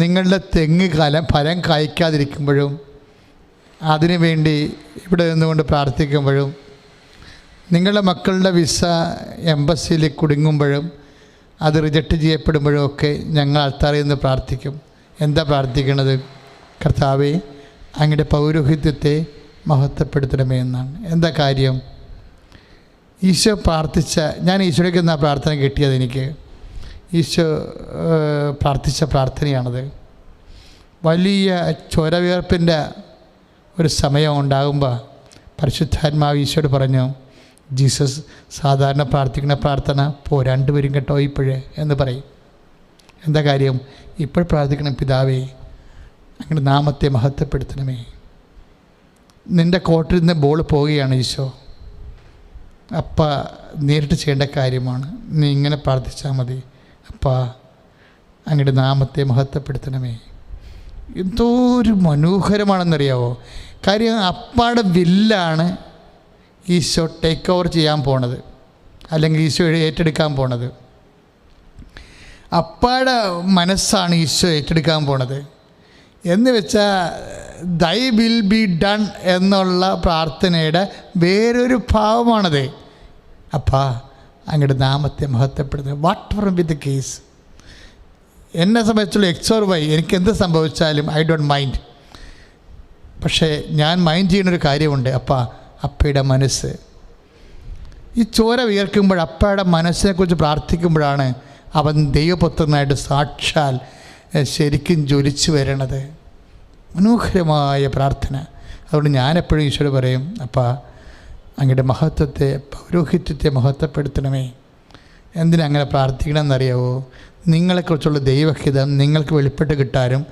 നിങ്ങളുടെ തെങ്ങ് ഫലം കായ്ക്കാതിരിക്കുമ്പോഴും അതിനു വേണ്ടി ഇവിടെ നിന്നുകൊണ്ട് പ്രാർത്ഥിക്കുമ്പോഴും, നിങ്ങളുടെ മക്കളുടെ വിസ എംബസിയിൽ കുടുങ്ങുമ്പോഴും അത് റിജക്റ്റ് ചെയ്യപ്പെടുമ്പോഴും ഒക്കെ ഞങ്ങൾ അൾത്താറിൽ നിന്ന് പ്രാർത്ഥിക്കും. എന്താ പ്രാർത്ഥിക്കുന്നത്? കർത്താവേ, അങ്ങയുടെ പൗരോഹിത്യത്തെ മഹത്വപ്പെടുത്തണമേ എന്നാണ്. എന്താ കാര്യം? ഈശോ പ്രാർത്ഥിച്ച, ഞാൻ ഈശോയ്ക്ക് എന്നാ പ്രാർത്ഥന കിട്ടിയത്, എനിക്ക് ഈശോ പ്രാർത്ഥിച്ച പ്രാർത്ഥനയാണത്. വലിയ ചോരവിയർപ്പിൻ്റെ ഒരു സമയം ഉണ്ടാകുമ്പോൾ പരിശുദ്ധാത്മാവ് ഈശോയോട് പറഞ്ഞു, ജീസസ് സാധാരണ പ്രാർത്ഥിക്കുന്ന പ്രാർത്ഥന രണ്ടുപേരും കേട്ടോ ഇപ്പോഴേ എന്ന് പറയും. എന്താ കാര്യം? ഇപ്പോൾ പ്രാർത്ഥിക്കണം, പിതാവേ അങ്ങയുടെ നാമത്തെ മഹത്വപ്പെടുത്തണമേ. നിൻ്റെ കോർട്ടിൽ നിന്ന് ബോൾ പോവുകയാണ് ഈശോ, അപ്പ നേരിട്ട് ചെയ്യേണ്ട കാര്യമാണ്. നീ ഇങ്ങനെ പ്രാർത്ഥിച്ചാൽ മതി, അപ്പാ അങ്ങയുടെ നാമത്തെ മഹത്വപ്പെടുത്തണമേ. എന്തോ ഒരു മനോഹരമാണെന്നറിയാവോ? കാര്യം അപ്പാടെ വില്ലാണ് ഈശോ ടേക്ക് ഓവർ ചെയ്യാൻ പോണത്, അല്ലെങ്കിൽ ഈശോ ഏറ്റെടുക്കാൻ പോണത്. അപ്പാടെ മനസ്സാണ് ഈശോ ഏറ്റെടുക്കാൻ പോണത്. എന്ന് വെച്ചാൽ ദൈ വിൽ ബി ഡൺ എന്നുള്ള പ്രാർത്ഥനയുടെ വേറൊരു ഭാവമാണത്. അപ്പാ അങ്ങയുടെ നാമത്തെ മഹത്വപ്പെടുന്നത്. Whatever be the case, എന്നെ സംബന്ധിച്ചുള്ള എക്സ് ഓർ വൈ, എനിക്ക് എന്ത് സംഭവിച്ചാലും ഐ ഡോണ്ട് മൈൻഡ്. പക്ഷേ ഞാൻ മൈൻഡ് ചെയ്യുന്നൊരു കാര്യമുണ്ട്, അപ്പയുടെ മനസ്സ്. ഈ ചോര വിയർക്കുമ്പോൾ അപ്പയുടെ മനസ്സിനെക്കുറിച്ച് പ്രാർത്ഥിക്കുമ്പോഴാണ് അവൻ ദൈവപുത്രനായിട്ട് സാക്ഷാൽ ശരിക്കും ജ്വലിച്ചു വരണത്. മനോഹരമായ പ്രാർത്ഥന. അതുകൊണ്ട് ഞാനെപ്പോഴും ഈശോയോട് പറയും, അപ്പാ അങ്ങയുടെ മഹത്വത്തെ, പൗരോഹിത്യത്തെ മഹത്വപ്പെടുത്തണമേ. എന്തിനങ്ങനെ പ്രാർത്ഥിക്കണമെന്നറിയാവോ? നിങ്ങളെക്കുറിച്ചുള്ള ദൈവഹിതം നിങ്ങൾക്ക് വെളിപ്പെട്ട് കിട്ടാനും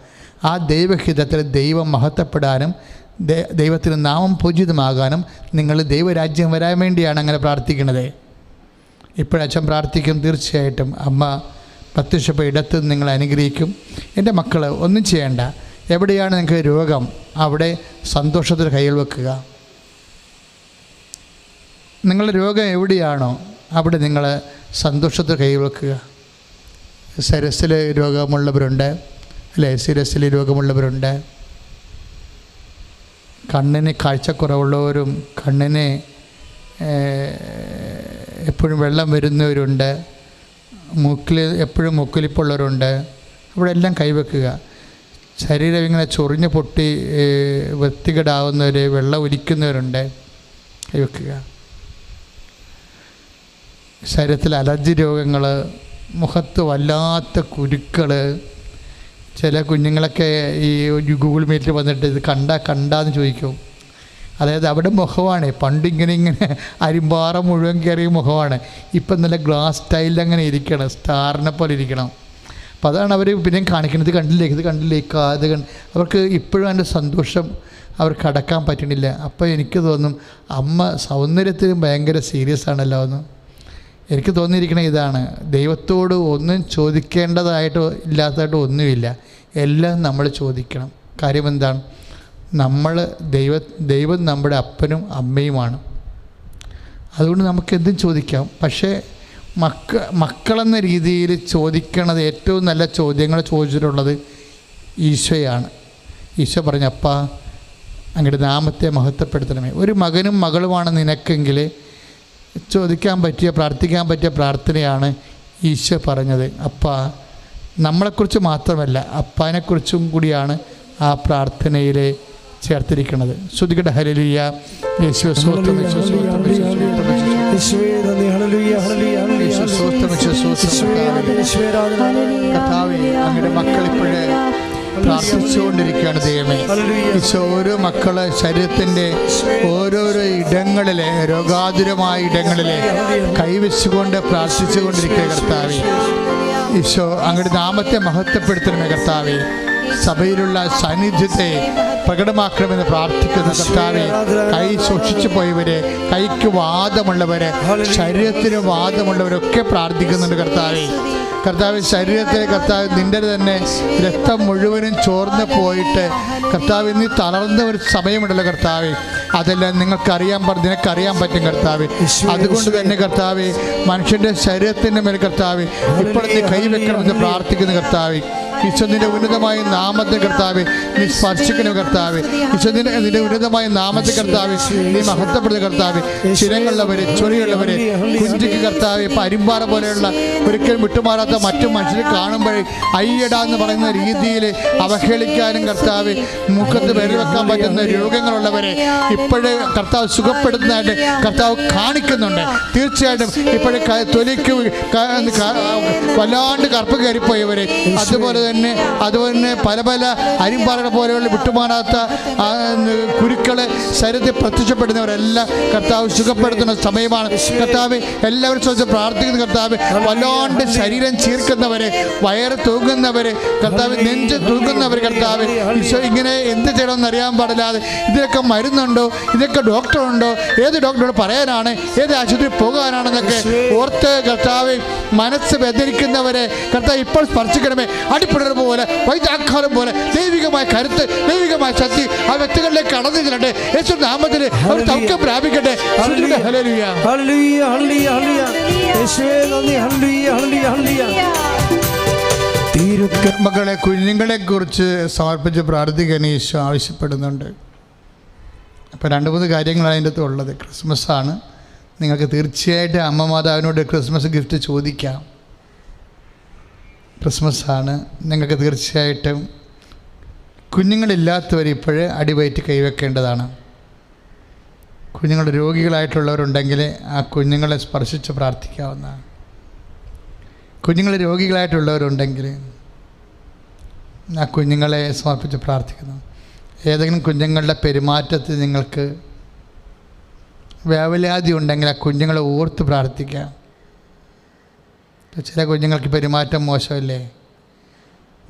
ആ ദൈവഹിതത്തിൽ ദൈവം മഹത്വപ്പെടാനും ദൈവത്തിന് നാമം പൂജിതമാകാനും നിങ്ങൾ ദൈവരാജ്യം വരാൻ വേണ്ടിയാണ് അങ്ങനെ പ്രാർത്ഥിക്കുന്നത്. ഇപ്പോഴച്ഛൻ പ്രാർത്ഥിക്കും, തീർച്ചയായിട്ടും അമ്മ പ്രത്യക്ഷപ്പെട്ട ഇടത്ത് നിങ്ങൾ അനുഗ്രഹിക്കും. എൻ്റെ മക്കൾ ഒന്നും ചെയ്യേണ്ട, എവിടെയാണ് നിങ്ങൾക്ക് രോഗം അവിടെ സന്തോഷത്തിൽ കയ്യിൽ വെക്കുക. നിങ്ങളുടെ രോഗം എവിടെയാണോ അവിടെ നിങ്ങൾ സന്തോഷത്തിൽ കയ്യിൽ വെക്കുക. ശിരസ്സിൽ രോഗമുള്ളവരുണ്ട്, അല്ലേ? ശിരസ്സിൽ രോഗമുള്ളവരുണ്ട്, കണ്ണിന് കാഴ്ചക്കുറവുള്ളവരും കണ്ണിന് എപ്പോഴും വെള്ളം വരുന്നവരുണ്ട്, മൂക്കിൽ എപ്പോഴും മൂക്കൊലിപ്പുള്ളവരുണ്ട്. അവിടെ എല്ലാം കൈവെക്കുക. ശരീരം ഇങ്ങനെ ചൊറിഞ്ഞ് പൊട്ടി വൃത്തികേടാവുന്നവർ, വെള്ളം ഒലിക്കുന്നവരുണ്ട്, കൈവെക്കുക. ശരീരത്തിൽ അലർജി രോഗങ്ങൾ, മുഖത്ത് വല്ലാത്ത കുരുക്കൾ. ചില കുഞ്ഞുങ്ങളൊക്കെ ഈ ഗൂഗിൾ മീറ്റിൽ വന്നിട്ട് ഇത് കണ്ടാന്ന് ചോദിക്കും. അതായത് അവിടെ മുഖമാണ് പണ്ടിങ്ങനെ അരിമ്പാറ മുഴുവൻ കയറിയ മുഖമാണ്, ഇപ്പം നല്ല ഗ്ലാസ് സ്റ്റൈലിൽ അങ്ങനെ ഇരിക്കണം, സ്റ്റാറിനെ പോലെ ഇരിക്കണം. അപ്പം അതാണ് അവർ പിന്നെയും കാണിക്കുന്നത്, ഇത് കണ്ടില്ലേക്ക് അവർക്ക് ഇപ്പോഴും അതിൻ്റെ സന്തോഷം അവർക്ക് അടക്കാൻ പറ്റണില്ല. അപ്പോൾ എനിക്ക് തോന്നും അമ്മ സൗന്ദര്യത്തിലും ഭയങ്കര സീരിയസ് ആണല്ലോ എന്ന്. എനിക്ക് തോന്നിയിരിക്കണത് ഇതാണ്, ദൈവത്തോട് ഒന്നും ചോദിക്കേണ്ടതായിട്ടോ ഇല്ലാത്തതായിട്ടോ ഒന്നുമില്ല, എല്ലാം നമ്മൾ ചോദിക്കണം. കാര്യം എന്താണ്? ദൈവം നമ്മുടെ അപ്പനും അമ്മയുമാണ്. അതുകൊണ്ട് നമുക്ക് എന്തും ചോദിക്കാം. പക്ഷേ മക്കളെന്ന രീതിയിൽ ചോദിക്കണത്, ഏറ്റവും നല്ല ചോദ്യങ്ങൾ ചോദിച്ചിട്ടുള്ളത് ഈശോയാണ്. ഈശോ പറഞ്ഞു, അപ്പാ അങ്ങയുടെ നാമത്തെ മഹത്വപ്പെടുത്തണമേ. ഒരു മകനും മകളുമാണ് നിനക്കെങ്കിൽ ചോദിക്കാൻ പറ്റിയ, പ്രാർത്ഥിക്കാൻ പറ്റിയ പ്രാർത്ഥനയാണ് ഈശോ പറഞ്ഞത്. അപ്പാ നമ്മളെക്കുറിച്ച് മാത്രമല്ല അപ്പാനെക്കുറിച്ചും കൂടിയാണ് ആ പ്രാർത്ഥനയിൽ ചേർത്തിരിക്കുന്നത്. ശ്രുതികട ഹല്ലേലൂയ. യേശുവേ സ്തോത്രം, യേശുവേ സ്തോത്രം, യേശുവേ നന്ദി. ഹല്ലേലൂയ, ഹല്ലേലൂയ, യേശുവേ സ്തോത്രം, യേശുവേ സ്തോത്രം. കർത്താവേ, അങ്ങയുടെ മക്കൾ ഇപ്പോഴേ പ്രാർത്ഥിച്ചുകൊണ്ടിരിക്കുകയാണ് ദൈവമേ. ഈശോ ഓരോ മക്കളെ ശരീരത്തിൻ്റെ ഓരോരോ ഇടങ്ങളിലെ, രോഗാതുരമായ ഇടങ്ങളിലെ കൈവച്ചുകൊണ്ട് പ്രാർത്ഥിച്ചുകൊണ്ടിരിക്കുക കർത്താവേ. ഈശോ അങ്ങയുടെ നാമത്തെ മഹത്വപ്പെടുത്തണമേ കർത്താവേ. സഭയിലുള്ള സാന്നിധ്യത്തെ പ്രകടമാക്കണമെന്ന് പ്രാർത്ഥിക്കുന്ന കർത്താവേ. കൈ സൂക്ഷിച്ചു പോയവരെ, കൈക്ക് വാദമുള്ളവരെ, ശരീരത്തിന് വാദമുള്ളവരൊക്കെ പ്രാർത്ഥിക്കുന്നുണ്ട് കർത്താവേ. കർത്താവ് ശരീരത്തിൽ കർത്താവ് നിൻ്റെ തന്നെ രക്തം മുഴുവനും ചോർന്ന് പോയിട്ട് കർത്താവ് ഇന്ന് തളർന്ന ഒരു സമയമുണ്ടല്ലോ കർത്താവ്, അതെല്ലാം നിനക്കറിയാൻ പറ്റും കർത്താവ്. അതുകൊണ്ട് തന്നെ കർത്താവ് മനുഷ്യൻ്റെ ശരീരത്തിൻ്റെ മേൽ കർത്താവ് ഇപ്പോൾ നീ കൈവെക്കണമെന്ന് പ്രാർത്ഥിക്കുന്നു കർത്താവ്. ഈശോ നിന്റെ ഉന്നതമായ നാമത്തെ കർത്താവ് നീ സ്പർശിക്കണം കർത്താവ്. ഈശോ നിന്റെ ഉന്നതമായ നാമത്തെ കർത്താവ് നീ മഹത്വപ്പെടുന്ന കർത്താവ്. ചിരങ്ങളുള്ളവരെ, ചൊറിയുള്ളവരെ, കുഞ്ചിക്ക് കർത്താവ് പരിമ്പാറ പോലെയുള്ള ഒരിക്കലും വിട്ടുമാറാത്ത മറ്റു മനുഷ്യരെ കാണുമ്പോഴേ അയ്യടാ എന്ന് പറയുന്ന രീതിയിൽ അവഹേളിക്കാനും കർത്താവ് മുഖത്ത് വിരൽ വെക്കാൻ പറ്റുന്ന രോഗങ്ങളുള്ളവരെ ഇപ്പോഴേ കർത്താവ് സുഖപ്പെടുത്തുന്നതായിട്ട് കർത്താവ് കാണിക്കുന്നുണ്ട്. തീർച്ചയായിട്ടും ഇപ്പോഴേ തൊലിക്ക് വല്ലാണ്ട് കറുപ്പ് കയറിപ്പോയവരെ, അതുപോലെ തന്നെ പല അരിമ്പാറ പോലെയുള്ള വിട്ടുമാറാത്ത കുരുക്കളെ ശരീരത്തിൽ പ്രത്യക്ഷപ്പെടുന്നവരെല്ലാം കർത്താവ് സുഖപ്പെടുത്തുന്ന സമയമാണ് കർത്താവ്. എല്ലാവരും ചോദിച്ച് പ്രാർത്ഥിക്കുന്ന കർത്താവ്, വല്ലാണ്ട് ശരീരം ചീർക്കുന്നവരെ, വയറ് തൂങ്ങുന്നവരെ കർത്താവ്, നെഞ്ച് തൂങ്ങുന്നവർ കർത്താവ്, ഈശോ ഇങ്ങനെ എന്ത് ചെയ്യണമെന്ന് അറിയാൻ പാടില്ലാതെ ഇതിനൊക്കെ മരുന്നുണ്ടോ, ഇതൊക്കെ ഡോക്ടറുണ്ടോ, ഏത് ഡോക്ടറോട് പറയാനാണ്, ഏത് ആശുപത്രിയിൽ പോകാനാണെന്നൊക്കെ ഓർത്ത് കർത്താവ് മനസ്സ് വ്യതിരിക്കുന്നവരെ കർത്താവ് ഇപ്പോൾ സ്പർശിക്കണമേ. അടിപ്പിടർ പോലെ, വൈദ്യാഘാതം പോലെ ദൈവികമായ കരുത്ത്, ദൈവികമായ ശക്തി ആ വ്യക്തികളിലേക്ക് കടന്നു ചെല്ലട്ടെ. യേശു നാമത്തിൽ അവർ സൗഖ്യം പ്രാപിക്കട്ടെ. മക്കളെ, കുഞ്ഞുങ്ങളെ കുറിച്ച് സമർപ്പിച്ച് പ്രാർത്ഥിക്കാൻ ഈശോ ആവശ്യപ്പെടുന്നുണ്ട്. അപ്പോൾ 2-3 കാര്യങ്ങളാണ് അതിൻ്റെ അകത്ത് ഉള്ളത്. ക്രിസ്മസാണ്. നിങ്ങൾക്ക് തീർച്ചയായിട്ടും അമ്മ മാതാവിനോട് ക്രിസ്മസ് ഗിഫ്റ്റ് ചോദിക്കാം. ക്രിസ്മസാണ്. നിങ്ങൾക്ക് തീർച്ചയായിട്ടും കുഞ്ഞുങ്ങളില്ലാത്തവർ ഇപ്പോഴേ അടിവയറ്റ് കൈവെക്കേണ്ടതാണ്. കുഞ്ഞുങ്ങൾ രോഗികളായിട്ടുള്ളവരുണ്ടെങ്കിൽ ആ കുഞ്ഞുങ്ങളെ സ്പർശിച്ച് പ്രാർത്ഥിക്കാവുന്നതാണ്. കുഞ്ഞുങ്ങൾ രോഗികളായിട്ടുള്ളവരുണ്ടെങ്കിൽ ആ കുഞ്ഞുങ്ങളെ സമർപ്പിച്ച് പ്രാർത്ഥിക്കുന്നു. ഏതെങ്കിലും കുഞ്ഞുങ്ങളുടെ പെരുമാറ്റത്തിൽ നിങ്ങൾക്ക് വേവലാതി ഉണ്ടെങ്കിൽ ആ കുഞ്ഞുങ്ങളെ ഓർത്ത് പ്രാർത്ഥിക്കാം. ചില കുഞ്ഞുങ്ങൾക്ക് പെരുമാറ്റം മോശമല്ലേ,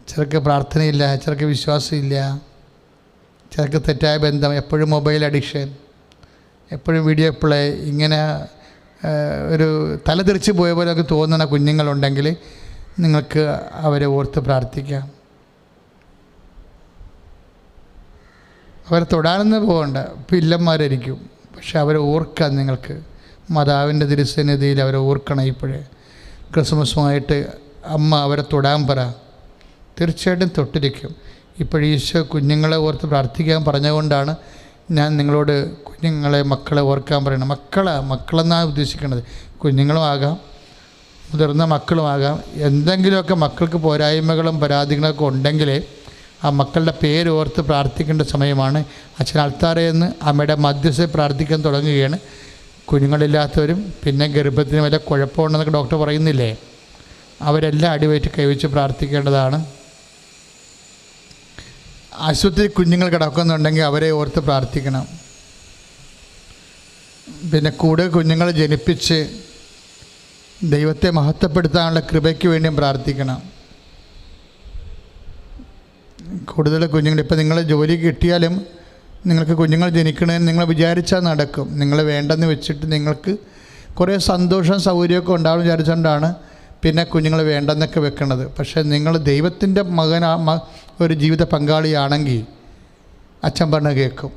ചിലർക്ക് പ്രാർത്ഥനയില്ല, ചിലർക്ക് വിശ്വാസമില്ല, ചിലർക്ക് തെറ്റായ ബന്ധം, എപ്പോഴും മൊബൈൽ അഡിക്ഷൻ, എപ്പോഴും വീഡിയോ പ്ലേ, ഇങ്ങനെ ഒരു തലതിരിച്ച് പോയ പോലെയൊക്കെ തോന്നുന്ന കുഞ്ഞുങ്ങളുണ്ടെങ്കിൽ നിങ്ങൾക്ക് അവരെ ഓർത്ത് പ്രാർത്ഥിക്കാം. അവരെ തൊടാനൊന്നും പോകണ്ട, പില്ലന്മാരായിരിക്കും, പക്ഷെ അവരെ ഓർക്കാൻ നിങ്ങൾക്ക് മാതാവിൻ്റെ തിരുസന്നിധിയിൽ അവരെ ഓർക്കണം. ഇപ്പോഴേ ക്രിസ്മസുമായിട്ട് അമ്മ അവരെ തൊടാൻ പറ, തീർച്ചയായിട്ടും തൊട്ടിരിക്കും. ഈശോ കുഞ്ഞുങ്ങളെ ഓർത്ത് പ്രാർത്ഥിക്കാൻ പറഞ്ഞുകൊണ്ടാണ് ഞാൻ നിങ്ങളോട് മക്കളെ ഓർക്കാൻ പറയണം. മക്കളെന്നാണ് ഉദ്ദേശിക്കുന്നത്. കുഞ്ഞുങ്ങളും ആകാം, മുതിർന്ന മക്കളുമാകാം. എന്തെങ്കിലുമൊക്കെ മക്കൾക്ക് പോരായ്മകളും പരാതികളൊക്കെ ഉണ്ടെങ്കിൽ ആ മക്കളുടെ പേര് ഓർത്ത് പ്രാർത്ഥിക്കേണ്ട സമയമാണ്. അച്ഛൻ അൾത്താരയെന്ന് അമ്മയുടെ മധ്യസ്ഥ പ്രാർത്ഥിക്കാൻ തുടങ്ങുകയാണ്. കുഞ്ഞുങ്ങളില്ലാത്തവരും പിന്നെ ഗർഭത്തിന് വല്ല കുഴപ്പമുണ്ടെന്നൊക്കെ ഡോക്ടർ പറയുന്നില്ലേ, അവരെല്ലാം അടിവയറ്റ് കൈവച്ച് പ്രാർത്ഥിക്കേണ്ടതാണ്. ആശുപത്രി കുഞ്ഞുങ്ങൾ കിടക്കുന്നുണ്ടെങ്കിൽ അവരെ ഓർത്ത് പ്രാർത്ഥിക്കണം. പിന്നെ കൂടുതൽ കുഞ്ഞുങ്ങളെ ജനിപ്പിച്ച് ദൈവത്തെ മഹത്വപ്പെടുത്താനുള്ള കൃപയ്ക്ക് വേണ്ടിയും പ്രാർത്ഥിക്കണം. കൂടുതൽ കുഞ്ഞുങ്ങൾ, ഇപ്പം നിങ്ങൾ ജോലി കിട്ടിയാലും നിങ്ങൾക്ക് കുഞ്ഞുങ്ങൾ ജനിക്കണമെന്ന് നിങ്ങൾ വിചാരിച്ചാൽ നടക്കും. നിങ്ങൾ വേണ്ടെന്ന് വെച്ചിട്ട് നിങ്ങൾക്ക് കുറേ സന്തോഷം സൗകര്യമൊക്കെ ഉണ്ടാവും വിചാരിച്ചുകൊണ്ടാണ് പിന്നെ കുഞ്ഞുങ്ങൾ വേണ്ടെന്നൊക്കെ വെക്കണത്. പക്ഷേ നിങ്ങൾ ദൈവത്തിൻ്റെ ഒരു ജീവിത പങ്കാളിയാണെങ്കിൽ അച്ഛൻ പറഞ്ഞ് കേൾക്കും.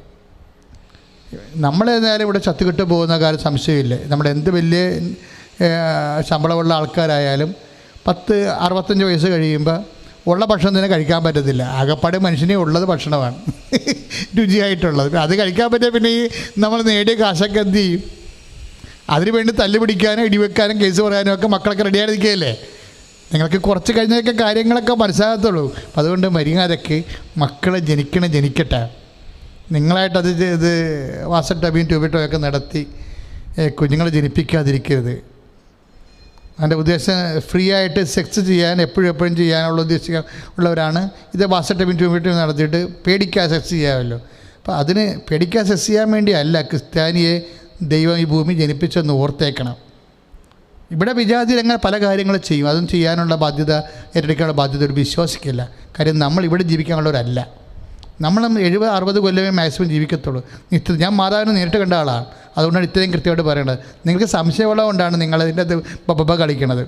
നമ്മളേതായാലും ഇവിടെ ചത്തുകിട്ട് പോകുന്ന കാര്യം സംശയമില്ല. നമ്മുടെ എന്ത് വലിയ ശമ്പളമുള്ള ആൾക്കാരായാലും 60-65 വയസ്സ് കഴിയുമ്പോൾ ഉള്ള ഭക്ഷണം തന്നെ കഴിക്കാൻ പറ്റത്തില്ല. ആകപ്പാടെ മനുഷ്യനെ ഉള്ളത് ഭക്ഷണമാണ് രുചിയായിട്ടുള്ളത്. അത് കഴിക്കാൻ പറ്റിയ പിന്നെ ഈ നമ്മൾ നേടിയ കാശൊക്കെ എന്ത് ചെയ്യും? അതിനു വേണ്ടി തല്ല് പിടിക്കാനും ഇടിവെക്കാനും കേസ് പറയാനും ഒക്കെ മക്കളൊക്കെ റെഡിയായി നിൽക്കുകയല്ലേ. നിങ്ങൾക്ക് കുറച്ച് കഴിഞ്ഞൊക്കെ കാര്യങ്ങളൊക്കെ മനസ്സിലാകത്തുള്ളൂ. അപ്പം അതുകൊണ്ട് മര്യാദയ്ക്ക് മക്കളെ ജനിക്കട്ടെ. നിങ്ങളായിട്ടത് ഇത് വാസട്ടബിയും ട്യൂബിട്ടൊക്കെ നടത്തി കുഞ്ഞുങ്ങളെ ജനിപ്പിക്കാതിരിക്കരുത്. അതിൻ്റെ ഉദ്ദേശം ഫ്രീ ആയിട്ട് സെക്സ് ചെയ്യാൻ എപ്പോഴും ചെയ്യാനുള്ള ഉള്ളവരാണ് ഇത് വാസട്ടബിയും ട്യൂബിട്ടും നടത്തിയിട്ട് പേടിക്കാതെ സെക്സ് ചെയ്യാമല്ലോ. അപ്പോൾ അതിന് പേടിക്കാതെ സെക്സ് ചെയ്യാൻ വേണ്ടിയല്ല ക്രിസ്ത്യാനിയെ ദൈവം ഈ ഭൂമി ജനിപ്പിച്ചെന്ന് ഓർത്തേക്കണം. ഇവിടെ വിജാതിയിൽ അങ്ങനെ പല കാര്യങ്ങളും ചെയ്യും. അതും ചെയ്യാനുള്ള ബാധ്യത, ഏറ്റെടുക്കാനുള്ള ബാധ്യത ഒരു വിശ്വാസിക്കില്ല. കാര്യം നമ്മൾ ഇവിടെ ജീവിക്കാനുള്ളവരല്ല. നമ്മൾ 70-60 കൊല്ലമേ മാക്സിമം ജീവിക്കത്തുള്ളൂ. ഞാൻ മാതാവിനെ നേരിട്ട് കണ്ട ആളാണ്. അതുകൊണ്ടാണ് ഇത്രയും കൃത്യമായിട്ട് പറയേണ്ടത്. നിങ്ങൾക്ക് സംശയമുള്ളത് കൊണ്ടാണ് നിങ്ങളതിൻ്റെ ബബ കളിക്കണത്.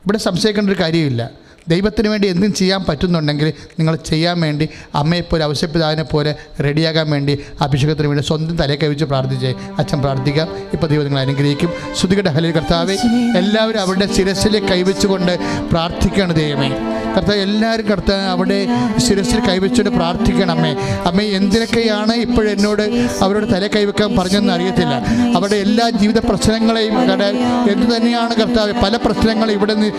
ഇവിടെ സംശയിക്കേണ്ട ഒരു കാര്യമില്ല. ദൈവത്തിന് വേണ്ടി എന്തും ചെയ്യാൻ പറ്റുന്നുണ്ടെങ്കിൽ നിങ്ങൾ ചെയ്യാൻ വേണ്ടി അമ്മയെപ്പോലെ ഔഷധപിതാവിനെ പോലെ റെഡിയാകാൻ വേണ്ടി അഭിഷേകത്തിന് വേണ്ടി സ്വന്തം തലയെ കവിച്ച് പ്രാർത്ഥിച്ചേ. അച്ഛൻ പ്രാർത്ഥിക്കാം. ഇപ്പോൾ ദൈവം നിങ്ങൾ അനുഗ്രഹിക്കും. ശ്രുതികയുടെ ഹല്ലേലൂയ. കർത്താവേ, എല്ലാവരും അവരുടെ ശിരസ്സിൽ കൈവച്ചുകൊണ്ട് പ്രാർത്ഥിക്കുകയാണ് ദൈവമേ. കർത്താവ് എല്ലാവരും കർത്താവ് അവിടെ ശിരസ്സിൽ കൈവച്ചുകൊണ്ട് പ്രാർത്ഥിക്കണം. അമ്മേ എന്തിനൊക്കെയാണ് ഇപ്പോഴെന്നോട് അവരോട് തല കൈവെക്കാൻ പറഞ്ഞതെന്ന് അറിയത്തില്ല. അവരുടെ എല്ലാ ജീവിത പ്രശ്നങ്ങളെയും എന്തു തന്നെയാണ് കർത്താവ്, പല പ്രശ്നങ്ങളും ഇവിടെ നിന്ന്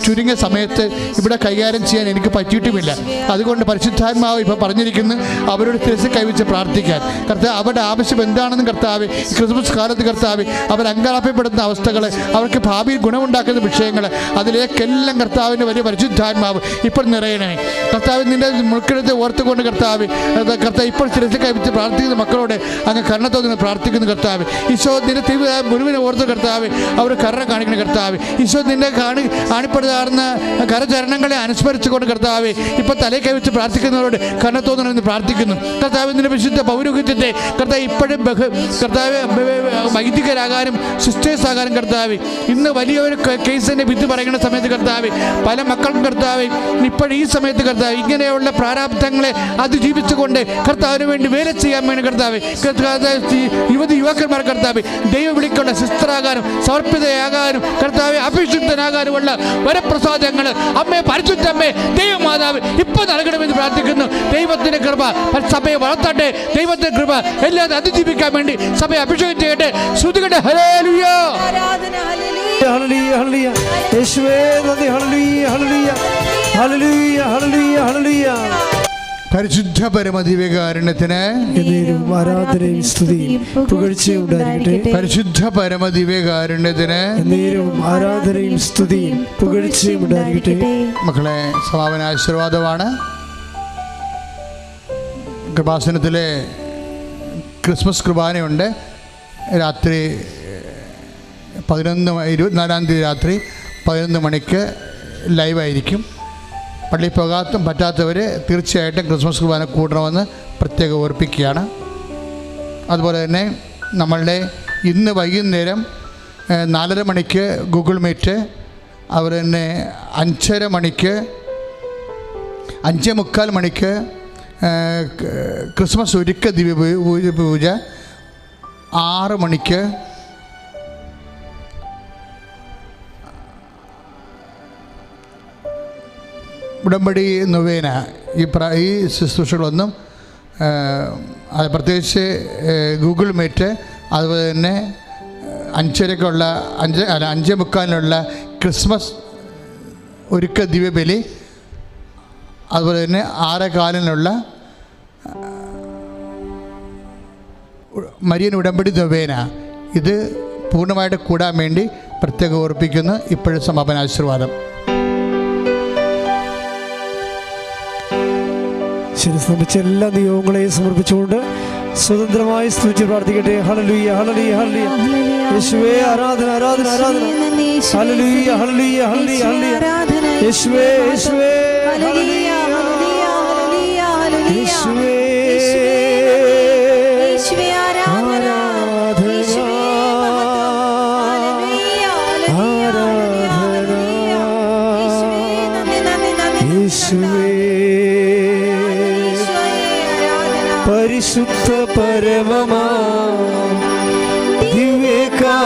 ചുരുങ്ങിയ സമയത്ത് ഇവിടെ കൈകാര്യം ചെയ്യാൻ എനിക്ക് പറ്റിയിട്ടുമില്ല. അതുകൊണ്ട് പരിശുദ്ധാത്മാവ് ഇപ്പോൾ പറഞ്ഞിരിക്കുന്നു അവരോട് ശിരസ്സിൽ കൈവച്ച് പ്രാർത്ഥിക്കാൻ. കർത്താവ് അവരുടെ ആവശ്യം എന്താണെന്ന് കർത്താവ് ക്രിസ്മസ് കാലത്ത് കർത്താവ് അവർ അങ്കലാപ്പപ്പെടുന്ന അവസ്ഥകൾ, അവർക്ക് ഭാവിയിൽ ഗുണമുണ്ടാക്കുന്ന വിഷയങ്ങൾ, അതിലേക്കെല്ലാം കർത്താവിൻ്റെ വലിയ പരിശുദ്ധാത്മാവ് ഇപ്പോൾ നിറയണമേ. കർത്താവ് നിന്റെ മുൾക്കെടുത്ത് ഓർത്തുകൊണ്ട് കർത്താവ് ഇപ്പോൾ ശിരസ്സിൽ കൈവച്ച് പ്രാർത്ഥിക്കുന്ന മക്കളോട് അങ്ങ് കരുണത്തോടെ പ്രാർത്ഥിക്കുന്നു കർത്താവ്. ഈശോ നിന്റെ തീവ്ര മുഴുവനെ ഓർത്ത് കർത്താവ് അവർ കരുണ കാണിക്കണം കർത്താവ്. ഈശോ നിന്റെ കാണിപ്പെടുന്ന കരചരണങ്ങളെ അനുസ്മരിച്ചുകൊണ്ട് കർത്താവ് ഇപ്പോൾ തലയിൽ കൈവച്ച് പ്രാർത്ഥിക്കുന്നവരോട് കരുണത്തോടെ പ്രാർത്ഥിക്കുന്നു കർത്താവ്. നിന്റെ വിശുദ്ധ പൗരോഹിത്യത്തെ കർത്താവ് ഇപ്പോഴും കർത്താവ് വൈദികരാകാനും സിസ്റ്റേഴ്സ് ആകാനും കർത്താവ് ഇന്ന് വലിയൊരു കേസിൻ്റെ വിധി പറയുന്ന സമയത്ത് കർത്താവ് പല മക്കൾക്കും കർത്താവ് ഇപ്പോഴും ഈ സമയത്ത് കർത്താവ് ഇങ്ങനെയുള്ള പ്രാരാബ്ധങ്ങളെ അതിജീവിച്ചുകൊണ്ട് കർത്താവിന് വേണ്ടി വേല ചെയ്യാൻ വേണ്ടി കർത്താവ് യുവക്കന്മാർ കർത്താവ് ദൈവ വിളിക്കുള്ള സിസ്റ്ററാകാനും സമർപ്പിതയാകാനും കർത്താവ് അഭിഷിക്തനാകാനുമുള്ള വരപ്രസാദങ്ങൾ അമ്മയെ പരിശുദ്ധമ്മേ ദൈവമാതാവ് ഇപ്പോൾ നൽകണമെന്ന് പ്രാർത്ഥിക്കുന്നു. ദൈവത്തിൻ്റെ കൃപ സഭയെ വളർത്തട്ടെ. ദൈവത്തിൻ്റെ കൃപ എല്ലാവരും അതിജീവിക്കാൻ വേണ്ടി സഭയെ അഭിഷേകം ചെയ്യട്ടെ. ശ്രുതികട്ടെ. ഹല്ലേലൂയ. ഹല്ലേലൂയ ഹല്ലേലൂയ യേശുവേ നന്ദി. Hallelujah hallelujah hallelujah hallelujah hallelujah. പരിശുദ്ധ പരമദിവ്യകാരുണ്യത്തിന് ആരാധനയും സ്തുതിയും പുകഴ്ചയും ഉണ്ടായിരിക്കട്ടെ. പരിശുദ്ധ പരമദിവ്യകാരുണ്യത്തിന് ആരാധനയും സ്തുതിയും പുകഴ്ചയും ഉണ്ടായിരിക്കട്ടെ. മക്കളെ, സമാപന ആശീർവാദമാണ്. കൃപാസനത്തിലെ ക്രിസ്മസ് കുർബാനയുണ്ട്. രാത്രി 24-ാം തീയതി രാത്രി 11 മണിക്ക് ലൈവായിരിക്കും. പള്ളിയിൽ പോകാത്ത പറ്റാത്തവർ തീർച്ചയായിട്ടും ക്രിസ്മസ് കുർബാന കൂടണമെന്ന് പ്രത്യേകം ഓർപ്പിക്കുകയാണ്. അതുപോലെ തന്നെ നമ്മളുടെ ഇന്ന് വൈകുന്നേരം 4:30 മണിക്ക് ഗൂഗിൾ മീറ്റ്, അതുപോലെ തന്നെ 5:30 മണിക്ക് 5:45 മണിക്ക് ക്രിസ്മസ് ഒരുക്ക ദിവ്യ പൂജ, 6 മണിക്ക് ഉടമ്പടി നൊവേന. ഈ ശുശ്രൂഷകളൊന്നും പ്രത്യേകിച്ച് ഗൂഗിൾ മീറ്റ്, അതുപോലെ തന്നെ 5:30-ക്കുള്ള 5:45-നുള്ള ക്രിസ്മസ് ഒരുക്ക ദിവ്യബലി, അതുപോലെ തന്നെ 6:15-നുള്ള മരിയൻ ഉടമ്പടി നൊവേന. ഇത് പൂർണ്ണമായിട്ട് കൂടാൻ വേണ്ടി പ്രത്യേകം ഓർപ്പിക്കുന്നു. ഇപ്പോഴും സമാപന ആശീർവാദം. ശരി, ശ്രമിച്ച എല്ലാ നിയോഗങ്ങളെയും സമർപ്പിച്ചുകൊണ്ട് സ്വതന്ത്രമായി സ്തുതിച്ച് പ്രാർത്ഥിക്കട്ടെ. ഹല്ലേലൂയ ഹല്ലേലൂയ ഹല്ലേലൂയ യേശുവേ ആരാധന ആരാധന ആരാധന. ഹല്ലേലൂയ ഹല്ലേലൂയ ഹല്ലേലൂയ ഹല്ലേലൂയ യേശുവേ യേശുവേ ഹല്ലേലൂയ ഹല്ലേലൂയ ഹല്ലേലൂയ യേശുവേ യേശുവേ ആരാധന ആരാധന യേശുവേ പരിശുദ്ധ പരമമാ ദിവ്യകാരുണ്യമേ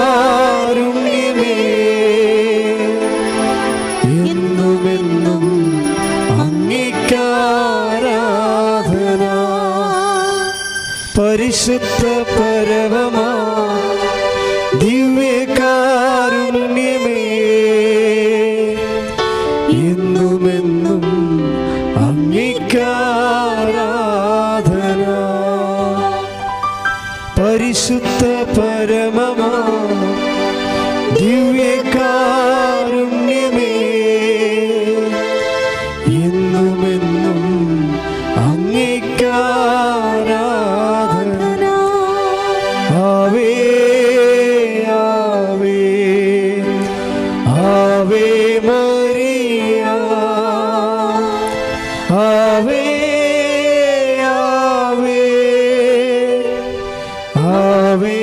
എന്നുമെന്നും അങ്ങേക്കാരാധന. പരിശുദ്ധ പരമമാ ദിവ്യകാരുണ്യമേ എന്നുമെന്നും അങ്ങേക്കാരാധന. പരിശുദ്ധ പരമമാ ദിവ്യകാരുണ്യമേ എന്നുമെന്നും അങ്ങേക്കാരാധന. ആവേ ആവേ ആവേ മരിയ ആവേ ആവേ ആവേ